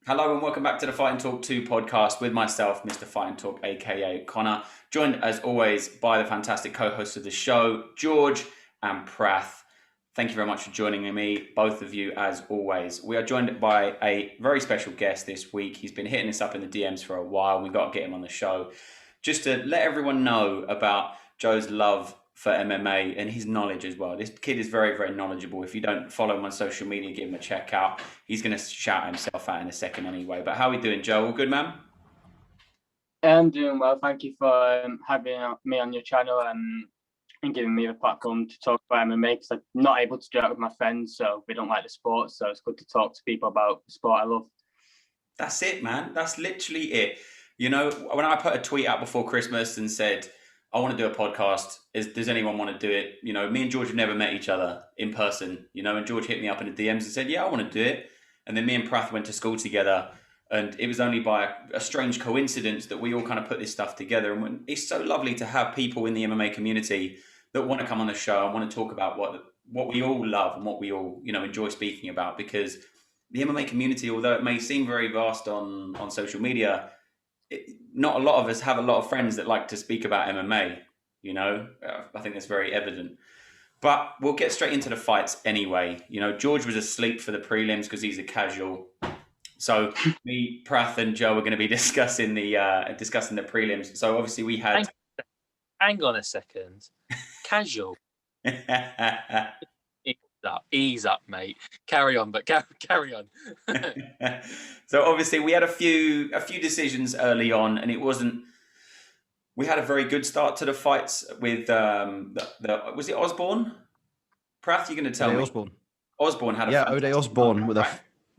Hello and welcome back to the Fight and Talk 2 podcast with myself, Mr. Fight and Talk, aka Connor, joined as always by the fantastic co-hosts of the show, George and Prath. Thank you very much for joining me, both of you, as always. We are joined by a very special guest this week. He's been hitting us up in the DMs for a while. We've got to get him on the show just to let everyone know about Joe's love for MMA and his knowledge as well. This kid is very, very knowledgeable. If you don't follow him on social media, give him a check out. He's going to shout himself out in a second anyway. But how are we doing, Joe? All good, man? I'm doing well. Thank you for having me on your channel and giving me the platform to talk about MMA, because I'm not able to do it with my friends, so we don't like the sport. So it's good to talk to people about the sport I love. That's it, man. That's literally it. You know, when I put a tweet out before Christmas and said, I want to do a podcast, does anyone want to do it? You know, me and George have never met each other in person, you know, and George hit me up in the DMs and said, yeah, I want to do it. And then me and Prath went to school together. And it was only by a strange coincidence that we all kind of put this stuff together. And it's so lovely to have people in the MMA community that want to come on the show and want to talk about what we all love and what we all, you know, enjoy speaking about. Because the MMA community, although it may seem very vast on social media, not a lot of us have a lot of friends that like to speak about MMA. You know, I think that's very evident. But we'll get straight into the fights anyway. You know, George was asleep for the prelims because he's a casual. So me, Prath, and Joe are going to be discussing the prelims. So obviously we had. Hang on a second. Casual. Ease up, mate. Carry on, but carry on. So obviously we had a few decisions early on, and it wasn't. We had a very good start to the fights with was it Osborne? Prath, you're going to tell me. Osborne had a Ode Osborne with a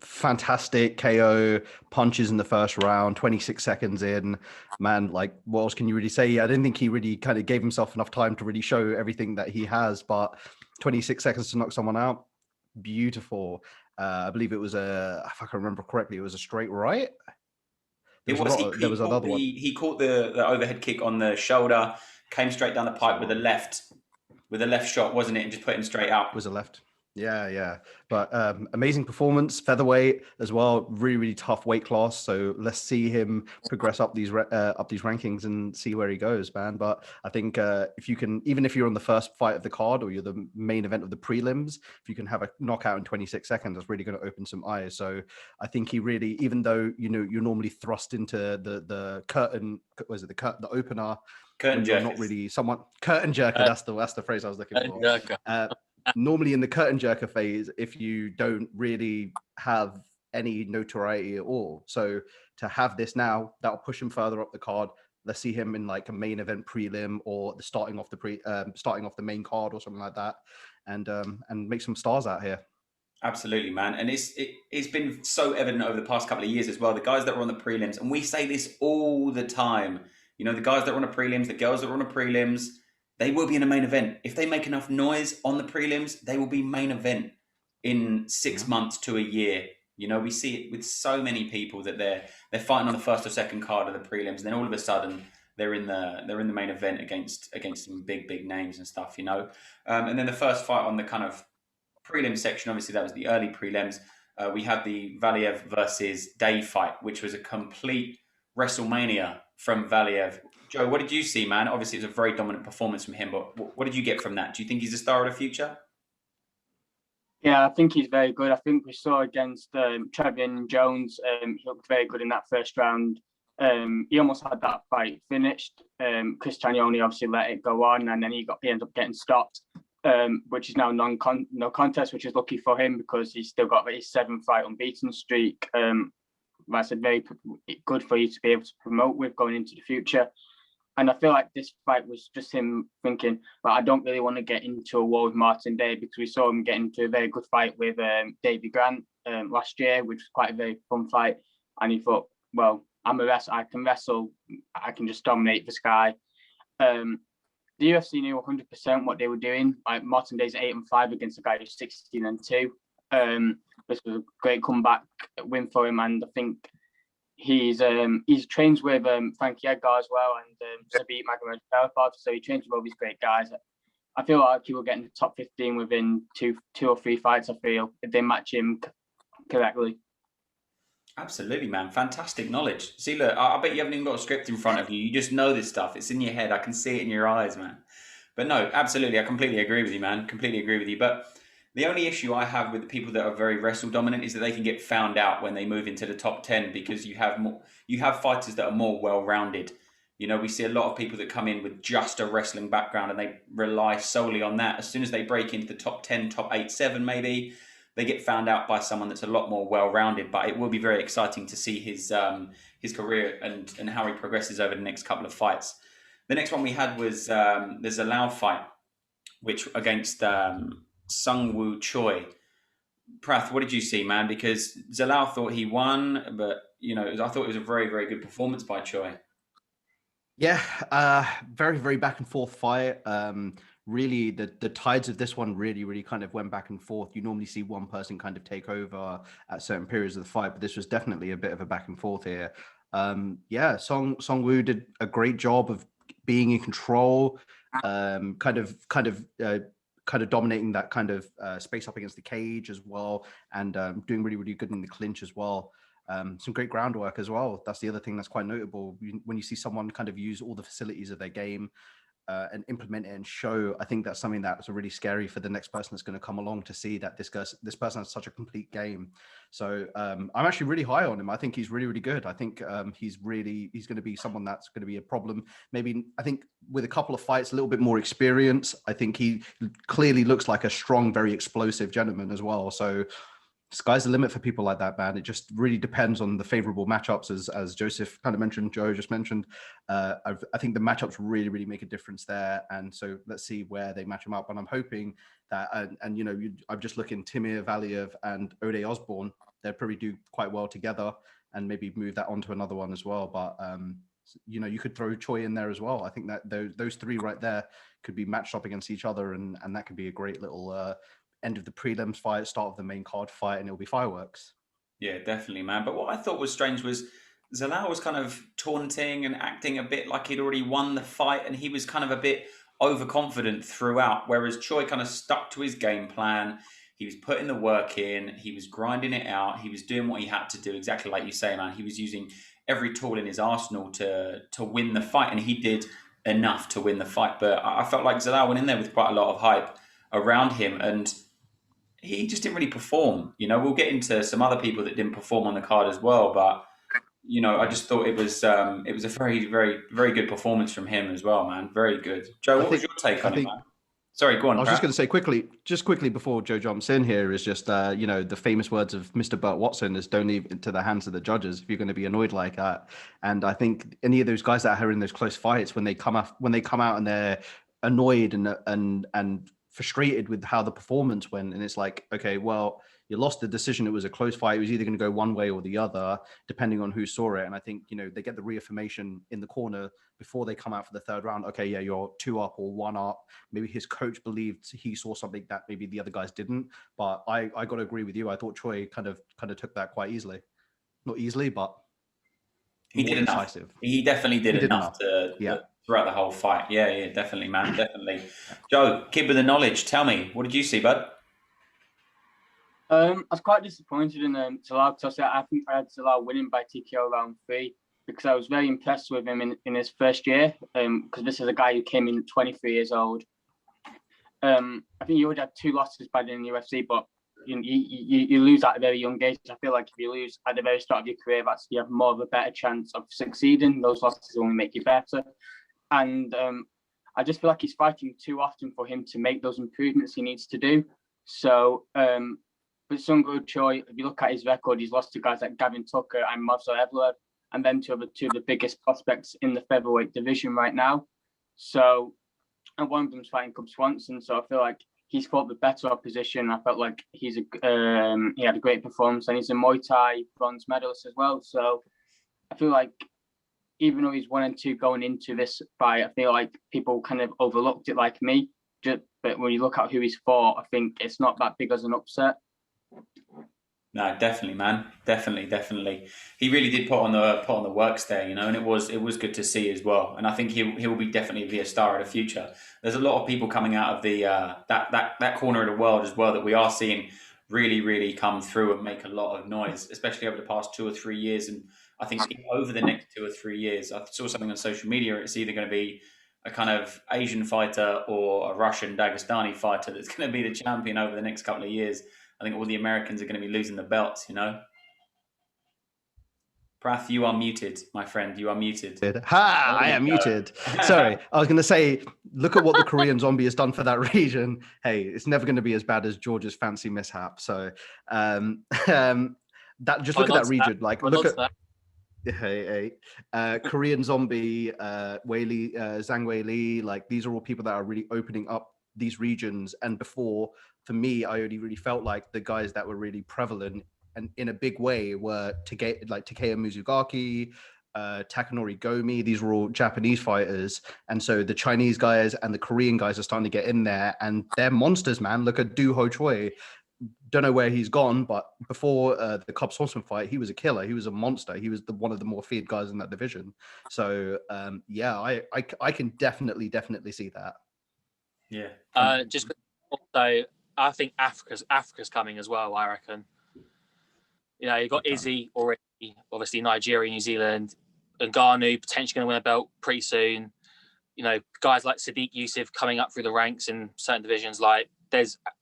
fantastic KO, punches in the first round, 26 seconds in. Man, like, what else can you really say? I didn't think he really kind of gave himself enough time to really show everything that he has, but 26 seconds to knock someone out, beautiful. I believe it was if I can remember correctly, it was a straight right. There was another one. He caught the overhead kick on the shoulder, came straight down the pipe with the left shot, wasn't it? And just put him straight up. It was a left. Yeah. But amazing performance, featherweight as well. Really, really tough weight class. So let's see him progress up these rankings and see where he goes, man. But I think if you can, even if you're on the first fight of the card or you're the main event of the prelims, if you can have a knockout in 26 seconds, that's really going to open some eyes. So I think he really, even though you're normally thrust into the curtain, the opener. Curtain jerker. Not really someone curtain jerker. That's the phrase I was looking for. Normally in the curtain jerker phase, if you don't really have any notoriety at all. So to have this now, that'll push him further up the card. Let's see him in like a main event prelim or starting off the main card or something like that, and make some stars out here. Absolutely, man. And it's been so evident over the past couple of years as well. The guys that were on the prelims, and we say this all the time, you know, the guys that were on the prelims, the girls that were on the prelims, they will be in a main event. If they make enough noise on the prelims, they will be main event in 6 months to a year. You know, we see it with so many people that they're fighting on the first or second card of the prelims, and then all of a sudden they're in the main event against some big names and stuff. You know, and then the first fight on the kind of prelim section, obviously that was the early prelims. We had the Valiev versus Day fight, which was a complete WrestleMania from Valiev. Joe, what did you see, man? Obviously, it was a very dominant performance from him, but what did you get from that? Do you think he's a star of the future? Yeah, I think he's very good. I think we saw against Trevian Jones, he looked very good in that first round. He almost had that fight finished. Chris Tanioni obviously let it go on, and then he ended up getting stopped, which is now no contest, which is lucky for him because he's still got his 7-fight unbeaten streak. That's very good for you to be able to promote with going into the future. And I feel like this fight was just him thinking, well, I don't really want to get into a war with Martin Day, because we saw him get into a very good fight with Davey Grant last year, which was quite a very fun fight. And he thought, well, I'm a wrestler, I can wrestle, I can just dominate this guy. The UFC knew 100% what they were doing. Like Martin Day's 8-5 against a guy who's 16-2. This was a great comeback win for him, and I think he's trains with Frankie Edgar as well, and Sabit Magomed, so he trains with all these great guys. I feel like he will get in the top 15 within two or three fights. I feel if they match him correctly. Absolutely, man. Fantastic knowledge. See, look, I bet you haven't even got a script in front of you. You just know this stuff. It's in your head. I can see it in your eyes, man. But no, absolutely. I completely agree with you, man. Completely agree with you. But the only issue I have with the people that are very wrestle dominant is that they can get found out when they move into the top 10 because you have fighters that are more well-rounded. You know, we see a lot of people that come in with just a wrestling background and they rely solely on that. As soon as they break into the top 10, top 8, 7 maybe, they get found out by someone that's a lot more well-rounded. But it will be very exciting to see his career and how he progresses over the next couple of fights. The next one we had was the Zalal fight, which against Sungwoo Choi. Prath, what did you see, man? Because Zalal thought he won, but I thought it was a very, very good performance by Choi. Yeah, very, very back and forth fight. Really, the tides of this one really kind of went back and forth. You normally see one person kind of take over at certain periods of the fight, but this was definitely a bit of a back and forth here. Yeah, Songwoo did a great job of being in control, kind of dominating that kind of space up against the cage as well, and doing really, really good in the clinch as well. Some great groundwork as well. That's the other thing that's quite notable. When you see someone kind of use all the facilities of their game and implement it and show, I think that's something that's really scary for the next person that's going to come along to see that this person has such a complete game. So I'm actually really high on him. I think he's really, really good. I think he's going to be someone that's going to be a problem. Maybe, I think with a couple of fights, a little bit more experience, I think he clearly looks like a strong, very explosive gentleman as well. So sky's the limit for people like that, man. It just really depends on the favorable matchups, as Joseph kind of mentioned, Joe just mentioned. I think the matchups really, really make a difference there. And so let's see where they match them up. And I'm hoping that, I'm just looking Timur Valiev and Ode Osborne, they'll probably do quite well together and maybe move that on to another one as well. But, you could throw Choi in there as well. I think that those three right there could be matched up against each other. And that could be a great little end of the prelims fight, start of the main card fight, and it'll be fireworks. Yeah, definitely, man. But what I thought was strange was Zalal was kind of taunting and acting a bit like he'd already won the fight, and he was kind of a bit overconfident throughout, whereas Choi kind of stuck to his game plan. He was putting the work in, he was grinding it out, he was doing what he had to do, exactly like you say, man. He was using every tool in his arsenal to win the fight, and he did enough to win the fight. But I felt like Zalal went in there with quite a lot of hype around him, and he just didn't really perform. We'll get into some other people that didn't perform on the card as well, but I just thought it was a very, very, very good performance from him as well, man. Very good. Joe, what was your take on it, man? Sorry, go on. I was just going to say quickly before Joe jumps in here is just, the famous words of Mr. Burt Watson is don't leave it to the hands of the judges if you're going to be annoyed like that. And I think any of those guys that are in those close fights, when they come out and they're annoyed and frustrated with how the performance went, and it's like, okay, well, you lost the decision. It was a close fight. It was either going to go one way or the other, depending on who saw it. And I think, they get the reaffirmation in the corner before they come out for the third round. Okay, yeah, you're 2 up or 1 up. Maybe his coach believed he saw something that maybe the other guys didn't. But I got to agree with you. I thought Choi kind of took that quite easily. Not easily, but he did enough. Decisive. He definitely did enough to throughout the whole fight. Yeah, definitely, man, definitely. Joe, kid with the knowledge, tell me, what did you see, bud? I was quite disappointed in Zalal because I think I had Zalal winning by TKO round 3 because I was very impressed with him in his first year because this is a guy who came in at 23 years old. I think you already had 2 losses by the end of the UFC, but you lose at a very young age. I feel like if you lose at the very start of your career, you have more of a better chance of succeeding. Those losses only make you better. And I just feel like he's fighting too often for him to make those improvements he needs to do. So, but Sungwoo Choi, if you look at his record, he's lost to guys like Gavin Tucker and Movsar Evloev, and then two of the biggest prospects in the featherweight division right now. So, and one of them's fighting Cub Swanson. So I feel like he's fought the better opposition. I felt like he had a great performance, and he's a Muay Thai bronze medalist as well. So I feel like even though he's 1 and 2 going into this fight, I feel like people kind of overlooked it like me. But when you look at who he's fought, I think it's not that big as an upset. No, definitely, man. Definitely. He really did put on the works there, and it was good to see as well. And I think he will definitely be a star in the future. There's a lot of people coming out of the that corner of the world as well that we are seeing really, really come through and make a lot of noise, especially over the past 2 or 3 years. And I think over the next 2 or 3 years, I saw something on social media. It's either going to be a kind of Asian fighter or a Russian Dagestani fighter that's going to be the champion over the next couple of years. I think all the Americans are going to be losing the belts, you know. Prath, you are muted, my friend. You are muted. Ha! I am muted. Sorry, I was going to say, look at what the Korean zombie has done for that region. Hey, it's never going to be as bad as George's fancy mishap. So, that just look at that region. Like, look at Korean zombie, Zhang Wei Li. Like, these are all people that are really opening up these regions. And before, for me, I only really felt like the guys that were really prevalent and in a big way were Takeya Mizugaki, Takanori Gomi. These were all Japanese fighters. And so the Chinese guys and the Korean guys are starting to get in there, and they're monsters, man. Look at Du Ho Choi. Don't know where he's gone, but before the Cub Swanson fight, he was a killer. He was a monster. He was one of the more feared guys in that division. So I can definitely see that. Yeah. Just also, I think Africa's coming as well. I reckon. You know, you've got Izzy already, obviously Nigeria, New Zealand, and Ngannou potentially going to win a belt pretty soon. You know, guys like Sadiq Youssef coming up through the ranks in certain divisions. Like,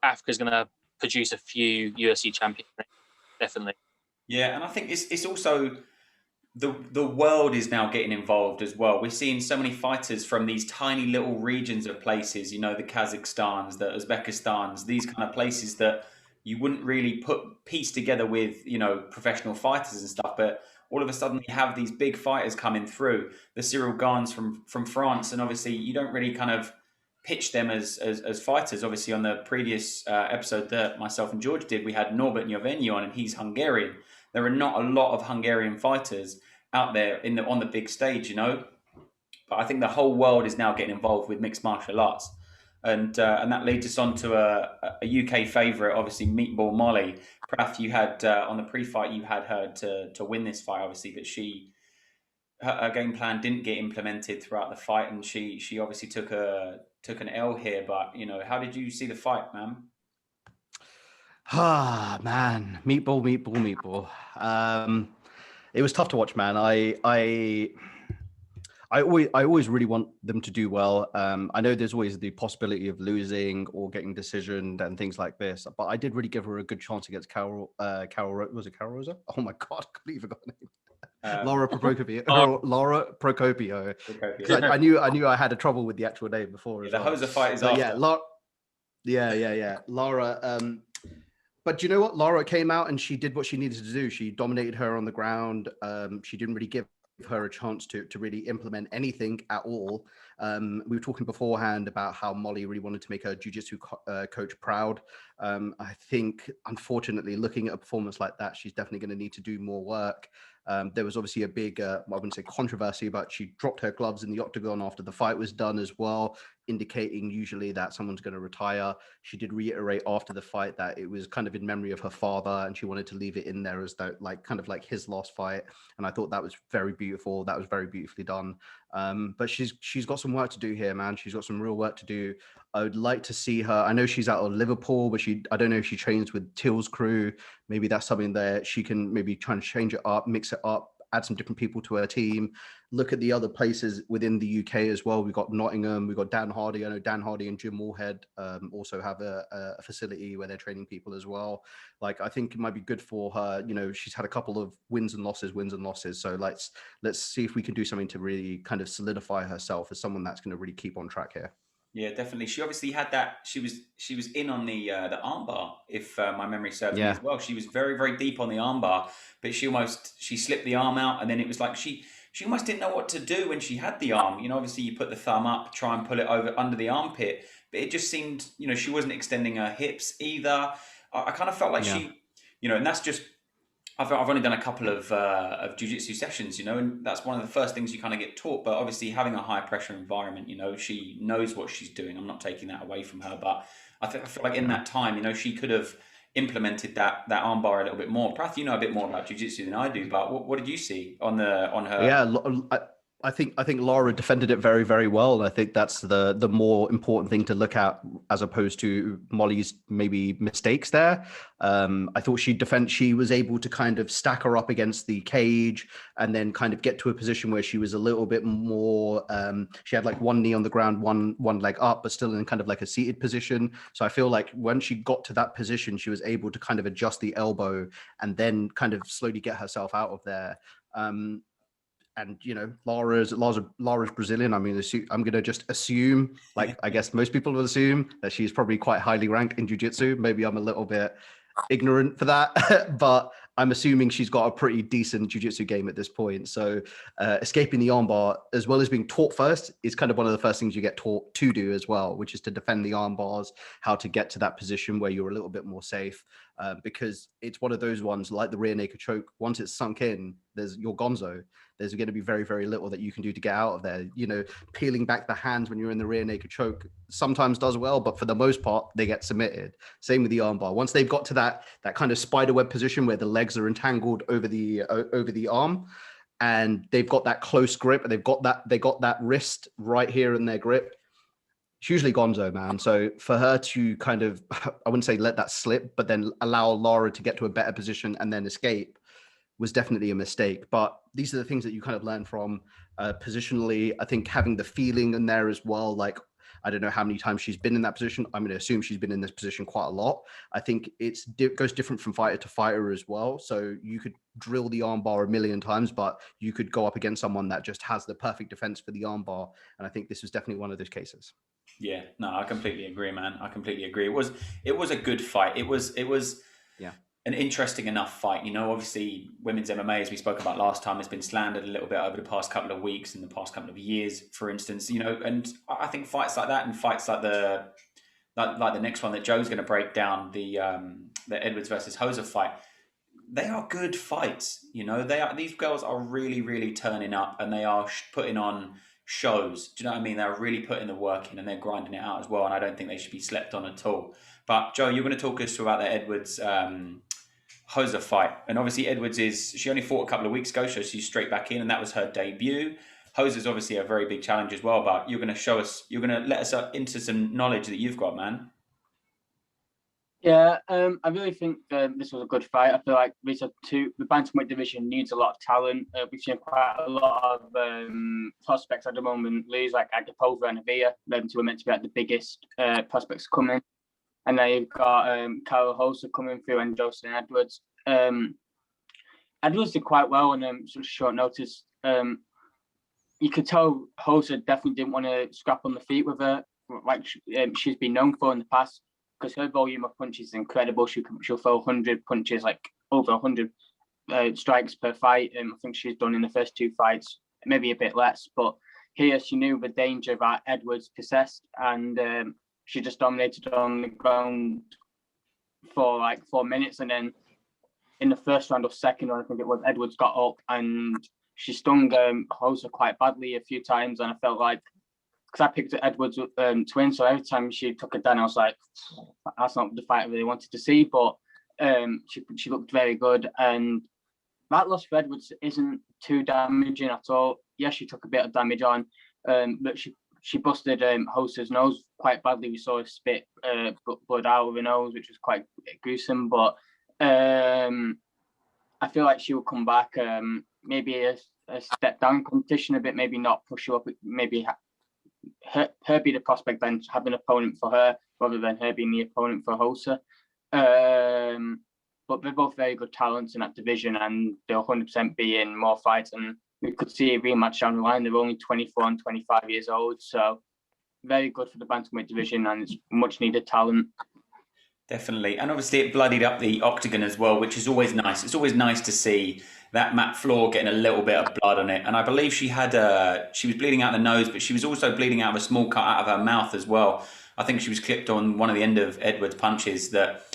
Africa's going to produce a few UFC champions, definitely. Yeah, and I think it's also the world is now getting involved as well. We're seeing so many fighters from these tiny little regions of places, you know, the Kazakhstans, the Uzbekistans, these kind of places that you wouldn't really piece together with, you know, professional fighters and stuff. But all of a sudden you have these big fighters coming through, the Cyril Gans from France. And obviously you don't really kind of pitch them as fighters. Obviously on the previous episode that myself and George did, we had Norbert Nyoveni on, and he's Hungarian. There are not a lot of Hungarian fighters out there on the big stage, you know. But I think the whole world is now getting involved with mixed martial arts, and that leads us on to a UK favourite, obviously Meatball Molly. Prath, you had on the pre-fight, you had her to win this fight, obviously, but her game plan didn't get implemented throughout the fight, and she obviously took an L here. But you know, how did you see the fight, man? Ah, man, meatball. It was tough to watch, man. I always really want them to do well. I know there's always the possibility of losing or getting decisioned and things like this, but I did really give her a good chance against Carol. Was it Carol Rosa? Oh my god, I completely forgot her name. Laura Procopio. Laura Procopio. I knew I had a trouble with the actual name before. The Hosa fight is after. Yeah, Laura. But you know what? Laura came out and she did what she needed to do. She dominated her on the ground. She didn't really give her a chance to really implement anything at all. We were talking beforehand about how Molly really wanted to make her jiu-jitsu coach proud. I think, unfortunately, looking at a performance like that, she's definitely going to need to do more work. There was obviously a big, I wouldn't say controversy, but she dropped her gloves in the octagon after the fight was done as well, indicating usually that someone's going to retire. She did reiterate after the fight that it was kind of in memory of her father, and she wanted to leave it in there as though kind of like his last fight. And I thought that was very beautiful. That was very beautifully done. But she's got some work to do here, man. She's got some real work to do. I would like to see her. I know she's out of Liverpool, but I don't know if she trains with Till's crew. Maybe that's something that she can maybe try and change it up, mix it up, add some different people to her team. Look at the other places within the UK as well. We've got Nottingham, we've got Dan Hardy. I know Dan Hardy and Jim Moorhead also have a facility where they're training people as well. Like, I think it might be good for her. You know, she's had a couple of wins and losses. So let's see if we can do something to really kind of solidify herself as someone that's going to really keep on track here. Yeah, definitely. She obviously had that. She was in on the armbar, if my memory serves me as well. She was very, very deep on the armbar, but she slipped the arm out, and then it was like she almost didn't know what to do when she had the arm. You know, obviously you put the thumb up, try and pull it over under the armpit, but it just seemed, you know, she wasn't extending her hips either. I kind of felt like she, you know, and that's just. I've only done a couple of jiu-jitsu sessions, you know, and that's one of the first things you kind of get taught. But obviously having a high pressure environment, you know, she knows what she's doing. I'm not taking that away from her, but I feel like in that time, you know, she could have implemented that armbar a little bit more. Prath, you know a bit more about jiu-jitsu than I do, but what did you see on her? Yeah, I think Lara defended it very, very well. And I think that's the more important thing to look at, as opposed to Molly's maybe mistakes there. I thought she was able to kind of stack her up against the cage and then kind of get to a position where she was a little bit more, she had like one knee on the ground, one leg up, but still in kind of like a seated position. So I feel like when she got to that position, she was able to kind of adjust the elbow and then kind of slowly get herself out of there. And Lara's Brazilian. I mean, I'm going to just assume, like I guess most people will assume, that she's probably quite highly ranked in jiu-jitsu. Maybe I'm a little bit ignorant for that, but I'm assuming she's got a pretty decent jiu-jitsu game at this point. So escaping the armbar, as well as being taught first, is kind of one of the first things you get taught to do as well, which is to defend the armbars, how to get to that position where you're a little bit more safe, because it's one of those ones like the rear naked choke. Once it's sunk in, there's your gonzo. There's going to be very, very little that you can do to get out of there. Peeling back the hands when you're in the rear naked choke sometimes does well, but for the most part, they get submitted. Same with the armbar. Once they've got to that kind of spiderweb position where the legs are entangled over the arm, and they've got that close grip, and they got that wrist right here in their grip, it's usually gonzo, man. So for her to kind of, I wouldn't say let that slip, but then allow Lara to get to a better position and then escape, was definitely a mistake. But these are the things that you kind of learn from positionally. I think having the feeling in there as well, like, I don't know how many times she's been in that position. I'm going to assume she's been in this position quite a lot. I think it goes different from fighter to fighter as well. So you could drill the armbar a million times, but you could go up against someone that just has the perfect defense for the armbar. And I think this was definitely one of those cases. Yeah, no, I completely agree, man. I completely agree. It was a good fight. It was yeah, an interesting enough fight. Obviously women's MMA, as we spoke about last time, has been slandered a little bit over the past couple of weeks and the past couple of years, for instance, and I think fights like that and fights like the next one that Joe's going to break down, the Edwards versus Hoser fight, they are good fights. These girls are really, really turning up, and they are putting on shows. Do you know what I mean? They're really putting the work in, and they're grinding it out as well. And I don't think they should be slept on at all. But Joe, you're going to talk us about the Edwards Hoser fight. And obviously Edwards she only fought a couple of weeks ago, so she's straight back in, and that was her debut. Hoser's obviously a very big challenge as well, but you're going to let us into some knowledge that you've got, man. Yeah, I really think this was a good fight. I feel like the bantamweight division needs a lot of talent. We've seen quite a lot of prospects at the moment lose, like Agapova and Avia. Them two are meant to be like the biggest prospects coming. And then you've got Carol Hoser coming through and Jocelyn Edwards. Edwards did quite well on sort of short notice. You could tell Hoser definitely didn't want to scrap on the feet with her, like she's been known for in the past, because her volume of punches is incredible. She'll throw 100 punches, like over 100 strikes per fight. I think she's done in the first two fights, maybe a bit less. But here she knew the danger that Edwards possessed, and she just dominated on the ground for like 4 minutes. And then in the first round or second round, I think it was, Edwards got up and she stung Hoser quite badly a few times. And I felt like, because I picked Edwards to win, so every time she took it down, I was like, that's not the fight I really wanted to see. But she looked very good, and that loss for Edwards isn't too damaging at all. Yes, she took a bit of damage on, but she busted Hoser's nose quite badly. We saw her spit blood out of her nose, which was quite gruesome. But I feel like she will come back, maybe a step down competition a bit, maybe not push her up, maybe her be the prospect, then have an opponent for her rather than her being the opponent for Hoser. But they're both very good talents in that division, and they'll 100% be in more fights, and we could see a rematch down the line. They're only 24 and 25 years old, so very good for the bantamweight division, and it's much needed talent. Definitely. And obviously it bloodied up the octagon as well, which is always nice. It's always nice to see that mat floor getting a little bit of blood on it. And I believe she was bleeding out the nose, but she was also bleeding out of a small cut out of her mouth as well. I think she was clipped on one of the end of Edwards' punches that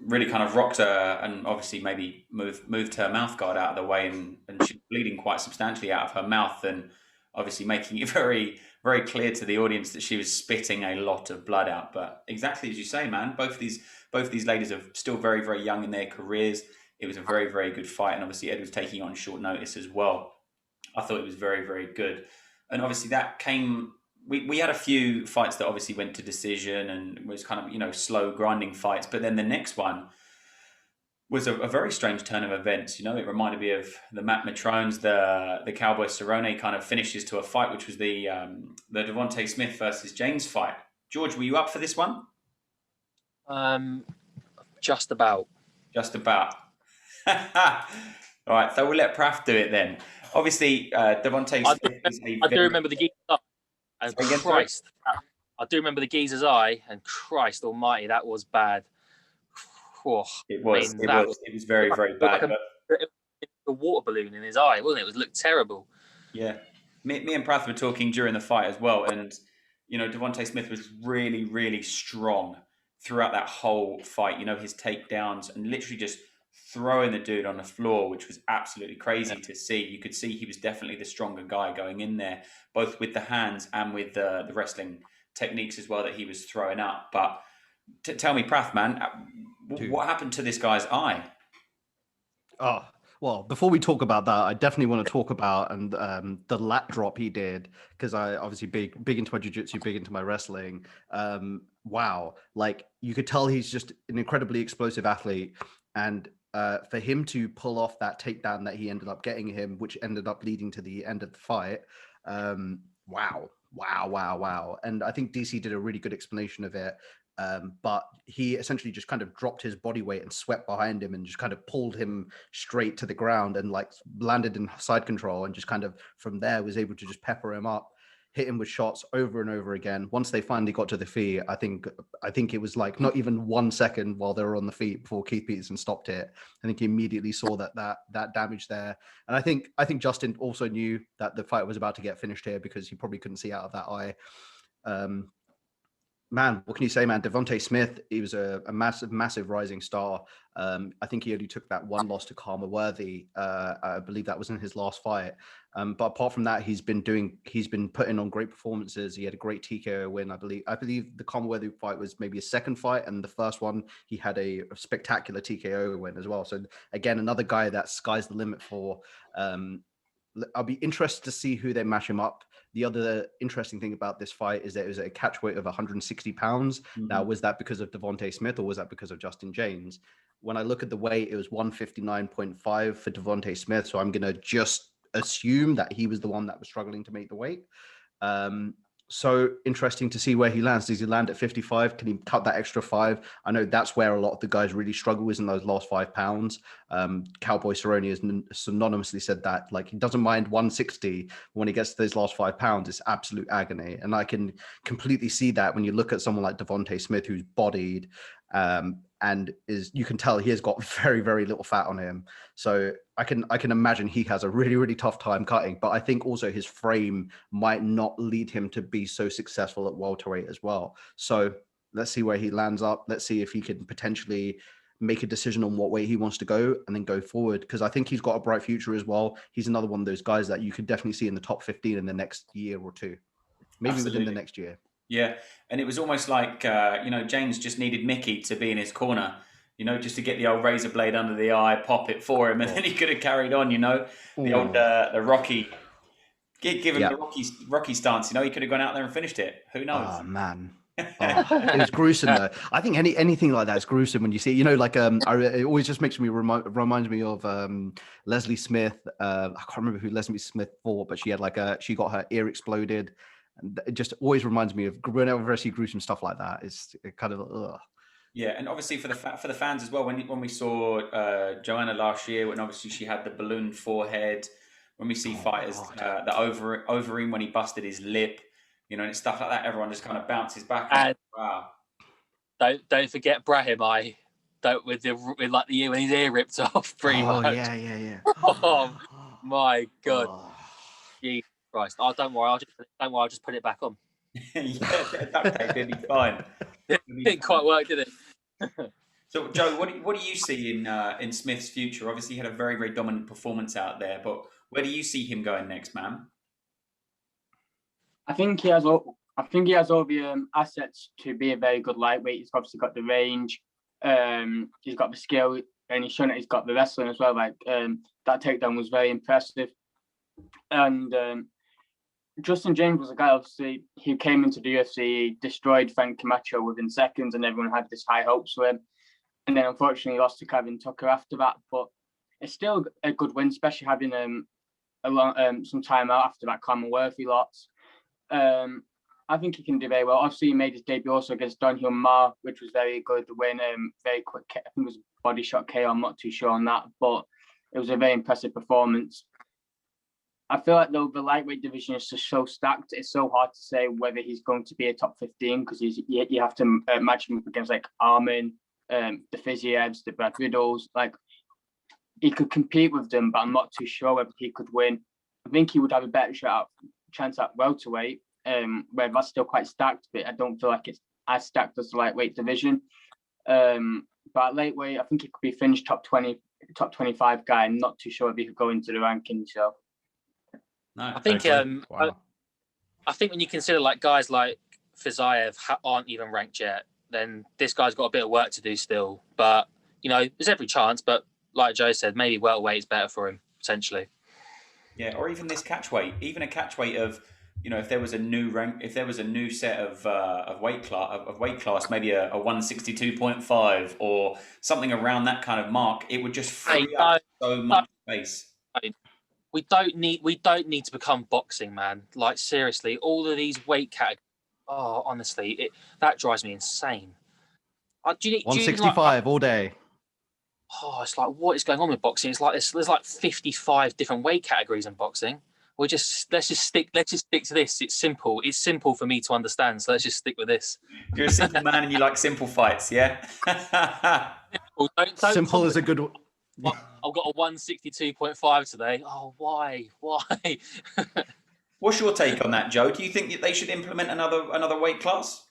really kind of rocked her and obviously maybe moved her mouth guard out of the way, and she was bleeding quite substantially out of her mouth, and obviously making it very, very clear to the audience that she was spitting a lot of blood out. But exactly as you say, man, both of these ladies are still very, very young in their careers. It was a very, very good fight, and obviously Ed was taking on short notice as well. I thought it was very, very good. And obviously that came, we had a few fights that obviously went to decision and was kind of, slow grinding fights. But then the next one was a very strange turn of events. It reminded me of the Matt Matrones, the Cowboy Cerrone kind of finishes to a fight, which was the Devontae Smith versus James fight. George, were you up for this one? Just about. Just about. All right, so we'll let Praf do it then. Obviously, Devontae Smith is a I do remember the geezer's eye, and Christ, I do remember the geezer's eye, and Christ Almighty, that was bad. Oh, it was very, very bad. Like a water balloon in his eye, wasn't it? It looked terrible. Yeah, me and Prath were talking during the fight as well, and Devontae Smith was really, really strong throughout that whole fight. His takedowns and literally just throwing the dude on the floor, which was absolutely crazy to see. You could see he was definitely the stronger guy going in there, both with the hands and with the wrestling techniques as well that he was throwing up. But tell me, Prath, man, what happened to this guy's eye? Oh, well, before we talk about that, I definitely want to talk about the lat drop he did, because I obviously big into my jiu-jitsu, big into my wrestling. Wow, like you could tell he's just an incredibly explosive athlete, and for him to pull off that takedown that he ended up getting him, which ended up leading to the end of the fight. Wow. And I think DC did a really good explanation of it. But he essentially just kind of dropped his body weight and swept behind him and just kind of pulled him straight to the ground and like landed in side control, and just kind of from there was able to just pepper him up, hit him with shots over and over again. Once they finally got to the feet, I think it was like not even 1 second while they were on the feet before Keith Peterson stopped it. I think he immediately saw that damage there. And I think Justin also knew that the fight was about to get finished here, because he probably couldn't see out of that eye. Man, what can you say, man? Devontae Smith, he was a massive rising star. I think he only took that one loss to Karma Worthy. I believe that was in his last fight. But apart from that, he's been putting on great performances. He had a great TKO win, I believe the Karma Worthy fight was maybe his second fight, and the first one he had a spectacular TKO win as well. So again, another guy that sky's the limit for. I'll be interested to see who they match him up. The other interesting thing about this fight is that it was a catch weight of 160 pounds. Mm-hmm. Now, was that because of Devontae Smith or was that because of Justin James? When I look at the weight, it was 159.5 for Devontae Smith. So I'm going to just assume that he was the one that was struggling to make the weight. So interesting to see where he lands. Does he land at 55? Can he cut that extra 5? I know that's where a lot of the guys really struggle, is in those last 5 pounds. Cowboy Cerrone has synonymously said that, like, he doesn't mind 160. When he gets to those last 5 pounds, it's absolute agony. And I can completely see that when you look at someone like Devontae Smith, who's bodied, and you can tell he has got very, very little fat on him. So I can imagine he has a really, really tough time cutting, but I think also his frame might not lead him to be so successful at welterweight as well. So let's see where he lands up. Let's see if he can potentially make a decision on what way he wants to go and then go forward, because I think he's got a bright future as well. He's another one of those guys that you could definitely see in the top 15 in the next year or two, maybe Absolutely. Within the next year. Yeah, and it was almost like, James just needed Mickey to be in his corner, just to get the old razor blade under the eye, pop it for him, and then he could have carried on, the old, the Rocky, give him the Rocky stance, he could have gone out there and finished it. Who knows? Oh, man. It was gruesome though. I think anything like that is gruesome when you see, it always just makes me reminds me of Leslie Smith. I can't remember who Leslie Smith fought, but she had she got her ear exploded. And it just always reminds me of whenever I see gruesome stuff like that. It's kind of ugh. Yeah, and obviously for the fans as well. When we saw Joanna last year, when obviously she had the balloon forehead. When we see fighters, the Overeem when he busted his lip, and stuff like that, everyone just kind of bounces back. And wow! Don't forget Brahim with the ear when his ear ripped off. Pretty much. Yeah. Oh my God! Jesus Christ! Oh, don't worry. I'll just put it back on. Yeah, duct tape, it'll be fine. It didn't quite work, did it? So, Joe, what do you see in Smith's future? Obviously, he had a very, very dominant performance out there, but where do you see him going next, man? I think he has all the assets to be a very good lightweight. He's obviously got the range, he's got the skill, and he's shown that he's got the wrestling as well. That takedown was very impressive. And Justin James was a guy, obviously, who came into the UFC, destroyed Frank Camacho within seconds, and everyone had this high hopes for him. And then unfortunately lost to Kevin Tucker after that. But it's still a good win, especially having a long some time out after that Commonwealth he lost. I think he can do very well. Obviously, he made his debut also against Donhill Ma, which was very good win. Very quick, I think it was body shot KO. I'm not too sure on that, but it was a very impressive performance. I feel like though the lightweight division is just so stacked, it's so hard to say whether he's going to be a top 15 because you have to match him up against like Armin, the Fizievs, the Brad Riddles. Like he could compete with them, but I'm not too sure whether he could win. I think he would have a better chance at welterweight, where that's still quite stacked, but I don't feel like it's as stacked as the lightweight division. But at lightweight, I think he could be finished top 20, top 25 guy. I'm not too sure if he could go into the rankings. So. No, I think Wow. I think when you consider like guys like Fiziev aren't even ranked yet, then this guy's got a bit of work to do still. But you know, there's every chance. But like Joe said, maybe welterweight is better for him potentially. Yeah, or even this catchweight, even a catchweight of, you know, if there was a new rank, if there was a new set of weight class, maybe a 162.5 or something around that kind of mark, it would just free up so much space. We don't need to become boxing, man. Like seriously, all of these weight categories. Oh, honestly, that drives me insane. Do you 165 all day. Oh, it's like what is going on with boxing? It's like there's like 55 different weight categories in boxing. Let's just stick to this. It's simple. It's simple for me to understand. So let's just stick with this. You're a simple man and you like simple fights, yeah? Don't Simple is a good one. I've got a 162.5 today. Oh, why? What's your take on that, Joe? Do you think that they should implement another weight class?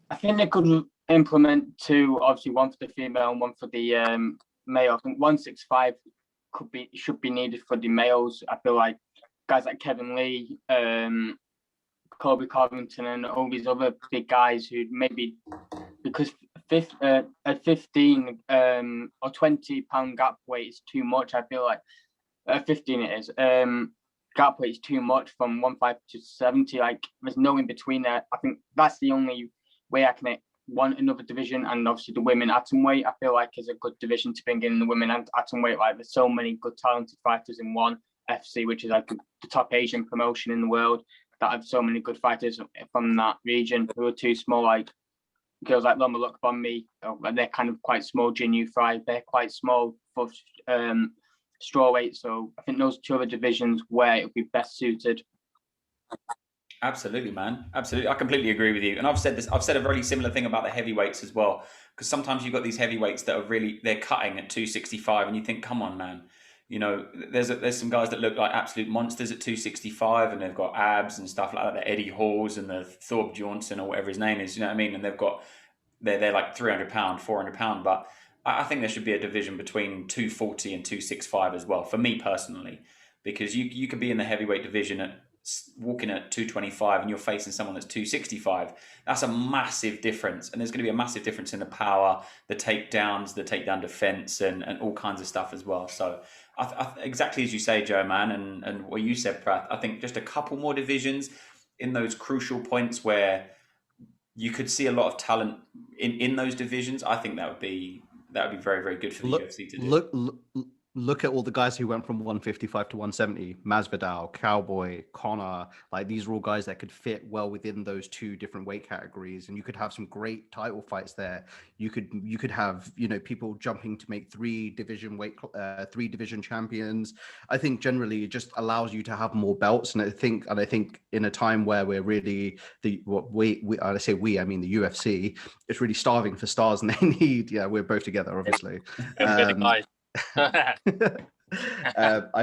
I think they could implement two, obviously one for the female and one for the male. I think 165 should be needed for the males. I feel like guys like Kevin Lee, Colby Covington, and all these other big guys who maybe because a 15 or 20 pound gap weight is too much. I feel like 15 it is. Gap weight is too much from 150 to 70. Like there's no in between there. I think that's the only way I can want another division. And obviously the women atomweight, I feel like is a good division to bring in the women and atomweight. Like there's so many good talented fighters in one FC, which is like the top Asian promotion in the world, that have so many good fighters from that region who are too small. Like girls like Loma Lookbonmi, they're kind of quite small. Jinyu Fry, they're quite small for strawweight. So I think those two other divisions where it would be best suited. Absolutely, man. Absolutely. I completely agree with you. And I've said a very similar thing about the heavyweights as well. Because sometimes you've got these heavyweights that are they're cutting at 265 and you think, come on, man. You know, there's some guys that look like absolute monsters at 265 and they've got abs and stuff like that. The Eddie Halls and the Thorpe Johnson or whatever his name is, you know what I mean? And they're like 300 pound, 400 pound. But I think there should be a division between 240 and 265 as well, for me personally. Because you could be in the heavyweight division walking at 225 and you're facing someone that's 265. That's a massive difference, and there's going to be a massive difference in the power, the takedowns, the takedown defense, and all kinds of stuff as well. So exactly as you say, Joe, man, and what you said, Prath, I think just a couple more divisions in those crucial points where you could see a lot of talent in those divisions. I think that would be very, very good for the UFC to do. Look at all the guys who went from 155 to 170. Masvidal, Cowboy, Connor. Like these are all guys that could fit well within those two different weight categories, and you could have some great title fights there. You could have, you know, people jumping to make three division champions. I think generally it just allows you to have more belts, and I think in a time where we're really I mean the UFC, it's really starving for stars, and they need. Yeah, we're both together, obviously. I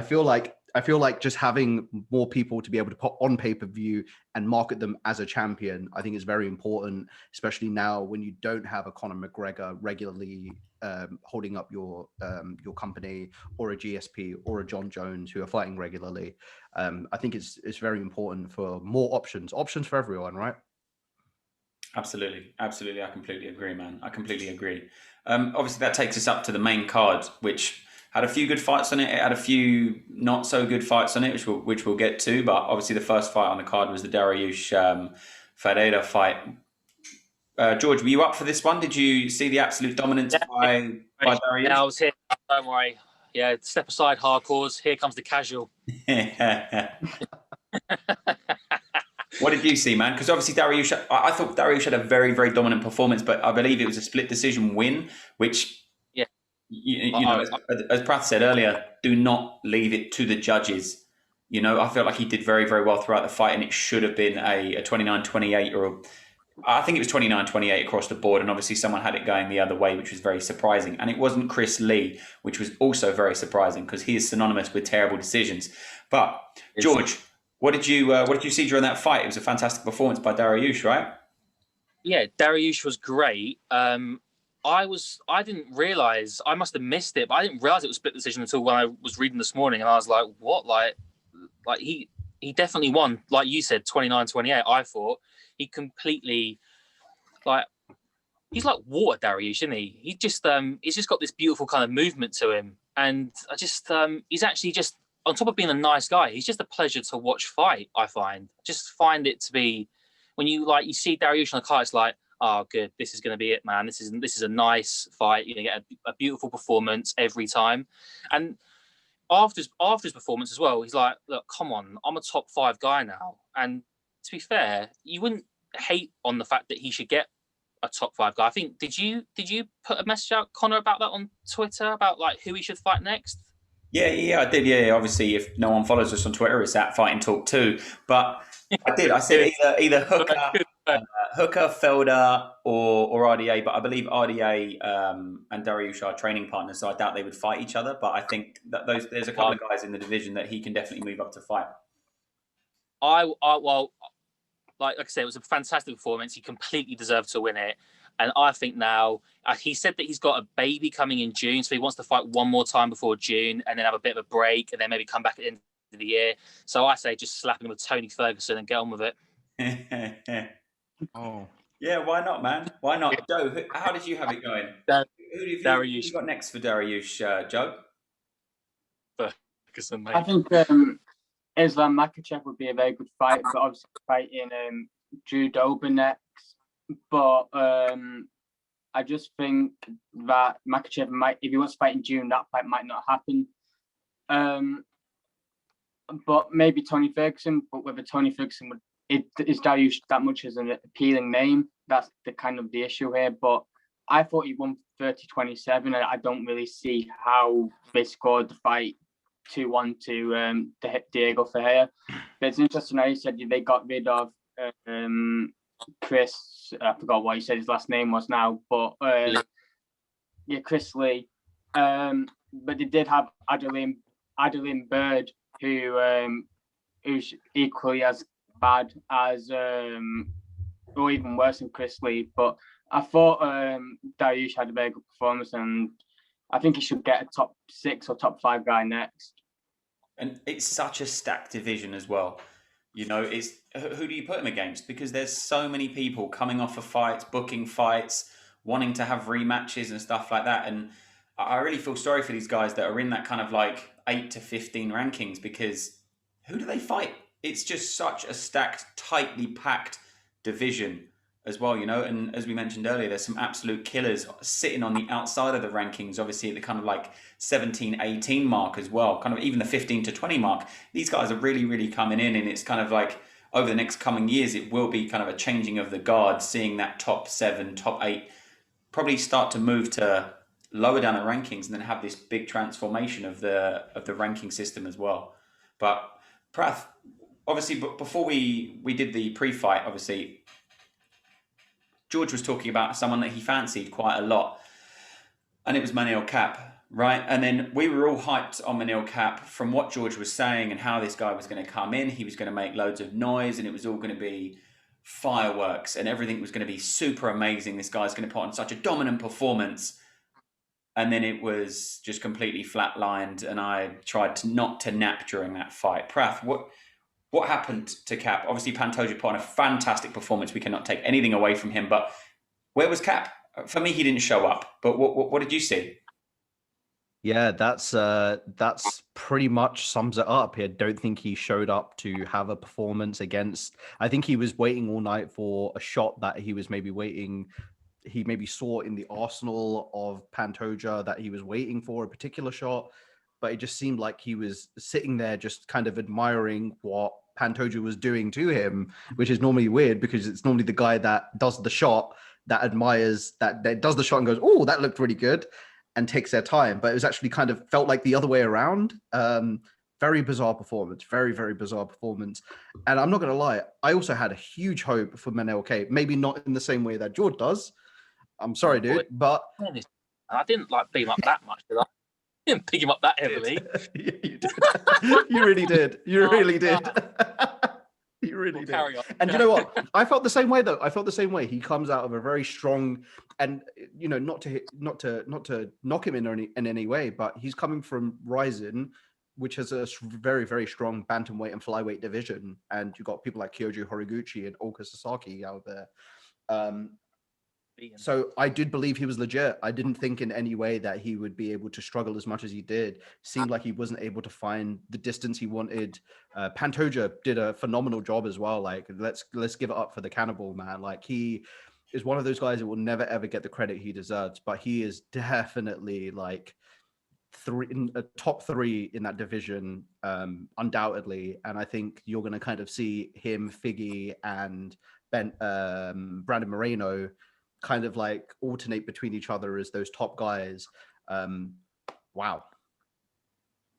feel like just having more people to be able to put on pay-per-view and market them as a champion, I think is very important, especially now when you don't have a Conor McGregor regularly holding up your company, or a GSP or a John Jones who are fighting regularly. I think it's very important for more options for everyone, right? Absolutely. I completely agree, man. I completely agree. Obviously, that takes us up to the main card, which had a few good fights on it. It had a few not so good fights on it, which we'll get to. But obviously, the first fight on the card was the Dariush Ferreira fight. George, were you up for this one? Did you see the absolute dominance by Dariush? Yeah, I was here. Don't worry. Yeah, step aside, hardcores. Here comes the casual. What did you see, man? Because obviously Dariush, I thought Dariush had a very, very dominant performance, but I believe it was a split decision win, which, you know, as Prath said earlier, do not leave it to the judges. You know, I felt like he did very, very well throughout the fight, and it should have been a 29-28 or I think it was 29-28 across the board, and obviously someone had it going the other way, which was very surprising. And it wasn't Chris Lee, which was also very surprising because he is synonymous with terrible decisions. But George, what did you see during that fight? It was a fantastic performance by Dariush, right? Yeah, Dariush was great. I didn't realize, I must have missed it, but I didn't realize it was split decision until when I was reading this morning, and I was like, what? Like he definitely won. Like you said, 29-28. I thought he completely, like, he's like water, Dariush, isn't he? He's just got this beautiful kind of movement to him, and I just he's actually just, on top of being a nice guy, he's just a pleasure to watch fight. I just find it to be, when you see Dariush on the card, it's like, oh, good, this is going to be it, man. This is a nice fight. You're going to get a beautiful performance every time. And after his performance as well, he's like, look, come on, I'm a top 5 guy now. And to be fair, you wouldn't hate on the fact that he should get a top 5 guy. I think, did you put a message out, Connor, about that on Twitter, about like who he should fight next? Yeah, I did. Yeah, obviously, if no one follows us on Twitter, it's at Fighting Talk 2. But I did. I said either Hooker, Felder, or RDA. But I believe RDA and Dariush are training partners, so I doubt they would fight each other. But I think that there's a couple of guys in the division that he can definitely move up to fight. Well, like I said, it was a fantastic performance. He completely deserved to win it. And I think now, he said that he's got a baby coming in June, so he wants to fight one more time before June and then have a bit of a break and then maybe come back at the end of the year. So I say just slap him with Tony Ferguson and get on with it. Oh. Yeah, why not, man? Why not? Joe, how did you have it going? Who have you got next for Dariush, Joe? Ferguson, mate. I think Islam Makhachev would be a very good fight, but obviously fighting Drew Dober next. But I just think that Makhachev might, if he wants to fight in June, that fight might not happen. But maybe Tony Ferguson. But whether Tony Ferguson is Dariush that much as an appealing name, that's the kind of the issue here. But I thought he won 30-27, and I don't really see how they scored the fight 2-1 to Diego Ferreira. But it's interesting how you said they got rid of Chris, I forgot what he said his last name was now, but Chris Lee. But they did have Adeline Bird, who's equally as bad as, or even worse than Chris Lee. But I thought Dariush had a very good performance, and I think he should get a top 6 or top 5 guy next. And it's such a stacked division as well. You know, it's who do you put him against? Because there's so many people coming off of fights, booking fights, wanting to have rematches and stuff like that. And I really feel sorry for these guys that are in that kind of like 8 to 15 rankings, because who do they fight? It's just such a stacked, tightly packed division as well, you know. And as we mentioned earlier, there's some absolute killers sitting on the outside of the rankings, obviously at the kind of like 17, 18 mark as well, kind of even the 15 to 20 mark. These guys are really, really coming in, and it's kind of like over the next coming years, it will be kind of a changing of the guard, seeing that top 7, top 8 probably start to move to lower down the rankings and then have this big transformation of the ranking system as well. But Prath, obviously, before we did the pre-fight, obviously, George was talking about someone that he fancied quite a lot, and it was Manil Cap, right? And then we were all hyped on Manil Cap from what George was saying and how this guy was going to come in. He was going to make loads of noise, and it was all going to be fireworks, and everything was going to be super amazing. This guy's going to put on such a dominant performance. And then it was just completely flatlined, and I tried not to nap during that fight. Prath, what happened to Cap? Obviously, Pantoja put on a fantastic performance. We cannot take anything away from him. But where was Cap? For me, he didn't show up. But what did you see? Yeah, that's pretty much sums it up here. Don't think he showed up to have a performance against. I think he was waiting all night for a shot that he was maybe waiting. He maybe saw in the arsenal of Pantoja that he was waiting for a particular shot, but it just seemed like he was sitting there just kind of admiring what Pantoja was doing to him, which is normally weird because it's normally the guy that does the shot that admires that does the shot and goes, "Oh, that looked really good," and takes their time. But it was actually kind of felt like the other way around. Very bizarre performance, very, very bizarre performance. And I'm not going to lie, I also had a huge hope for Manel K. Maybe not in the same way that George does. I'm sorry, dude, but I didn't like beat him up that much, did I? I didn't pick him up that heavily. you did. You really did. You really did. You really did. Carry on. And you know what? I felt the same way though. I felt the same way. He comes out of a very strong, and you know, not to knock him in any way, but he's coming from Ryzen, which has a very, very strong bantamweight and flyweight division, and you've got people like Kyoji Horiguchi and Oka Sasaki out there. So I did believe he was legit. I didn't think in any way that he would be able to struggle as much as he did. Seemed like he wasn't able to find the distance he wanted. Pantoja did a phenomenal job as well. Like let's give it up for the cannibal, man. Like he is one of those guys that will never ever get the credit he deserves, but he is definitely like top three in that division, undoubtedly. And I think you're going to kind of see him, Figgy, and Brandon Moreno kind of like alternate between each other as those top guys. Wow.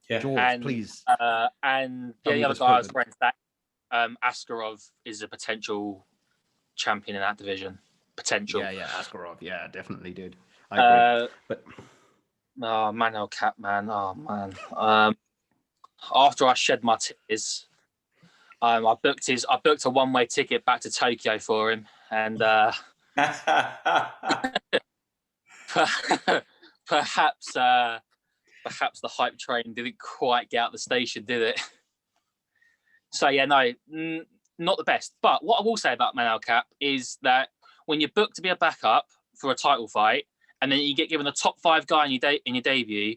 Yeah. George, and, please. And the other guy I was friends that Askarov is a potential champion in that division. Potential. Yeah, Askarov. Yeah, definitely, dude. I agree. But Manel Cap, man. Oh man. After I shed my tears, I booked a one-way ticket back to Tokyo for him, and perhaps the hype train didn't quite get out the station, did it? So yeah, no, not the best. But what I will say about Manel Cap is that when you're booked to be a backup for a title fight, and then you get given a top 5 guy in your debut,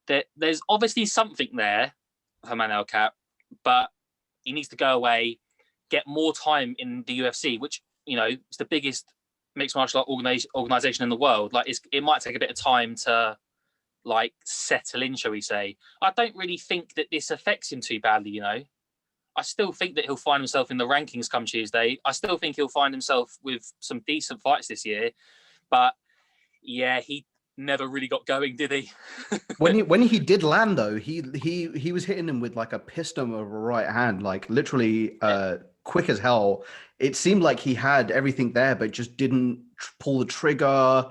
that there's obviously something there for Manel Cap, but he needs to go away, get more time in the UFC, which, you know, is the biggest mixed martial art organization in the world. Like it might take a bit of time to like settle in, shall we say. I don't really think that this affects him too badly, you know. I still think that he'll find himself in the rankings come Tuesday. I still think he'll find himself with some decent fights this year. But yeah, he never really got going, did he? when he did land though, he was hitting him with like a piston of a right hand, like literally quick as hell. It seemed like he had everything there, but just didn't pull the trigger.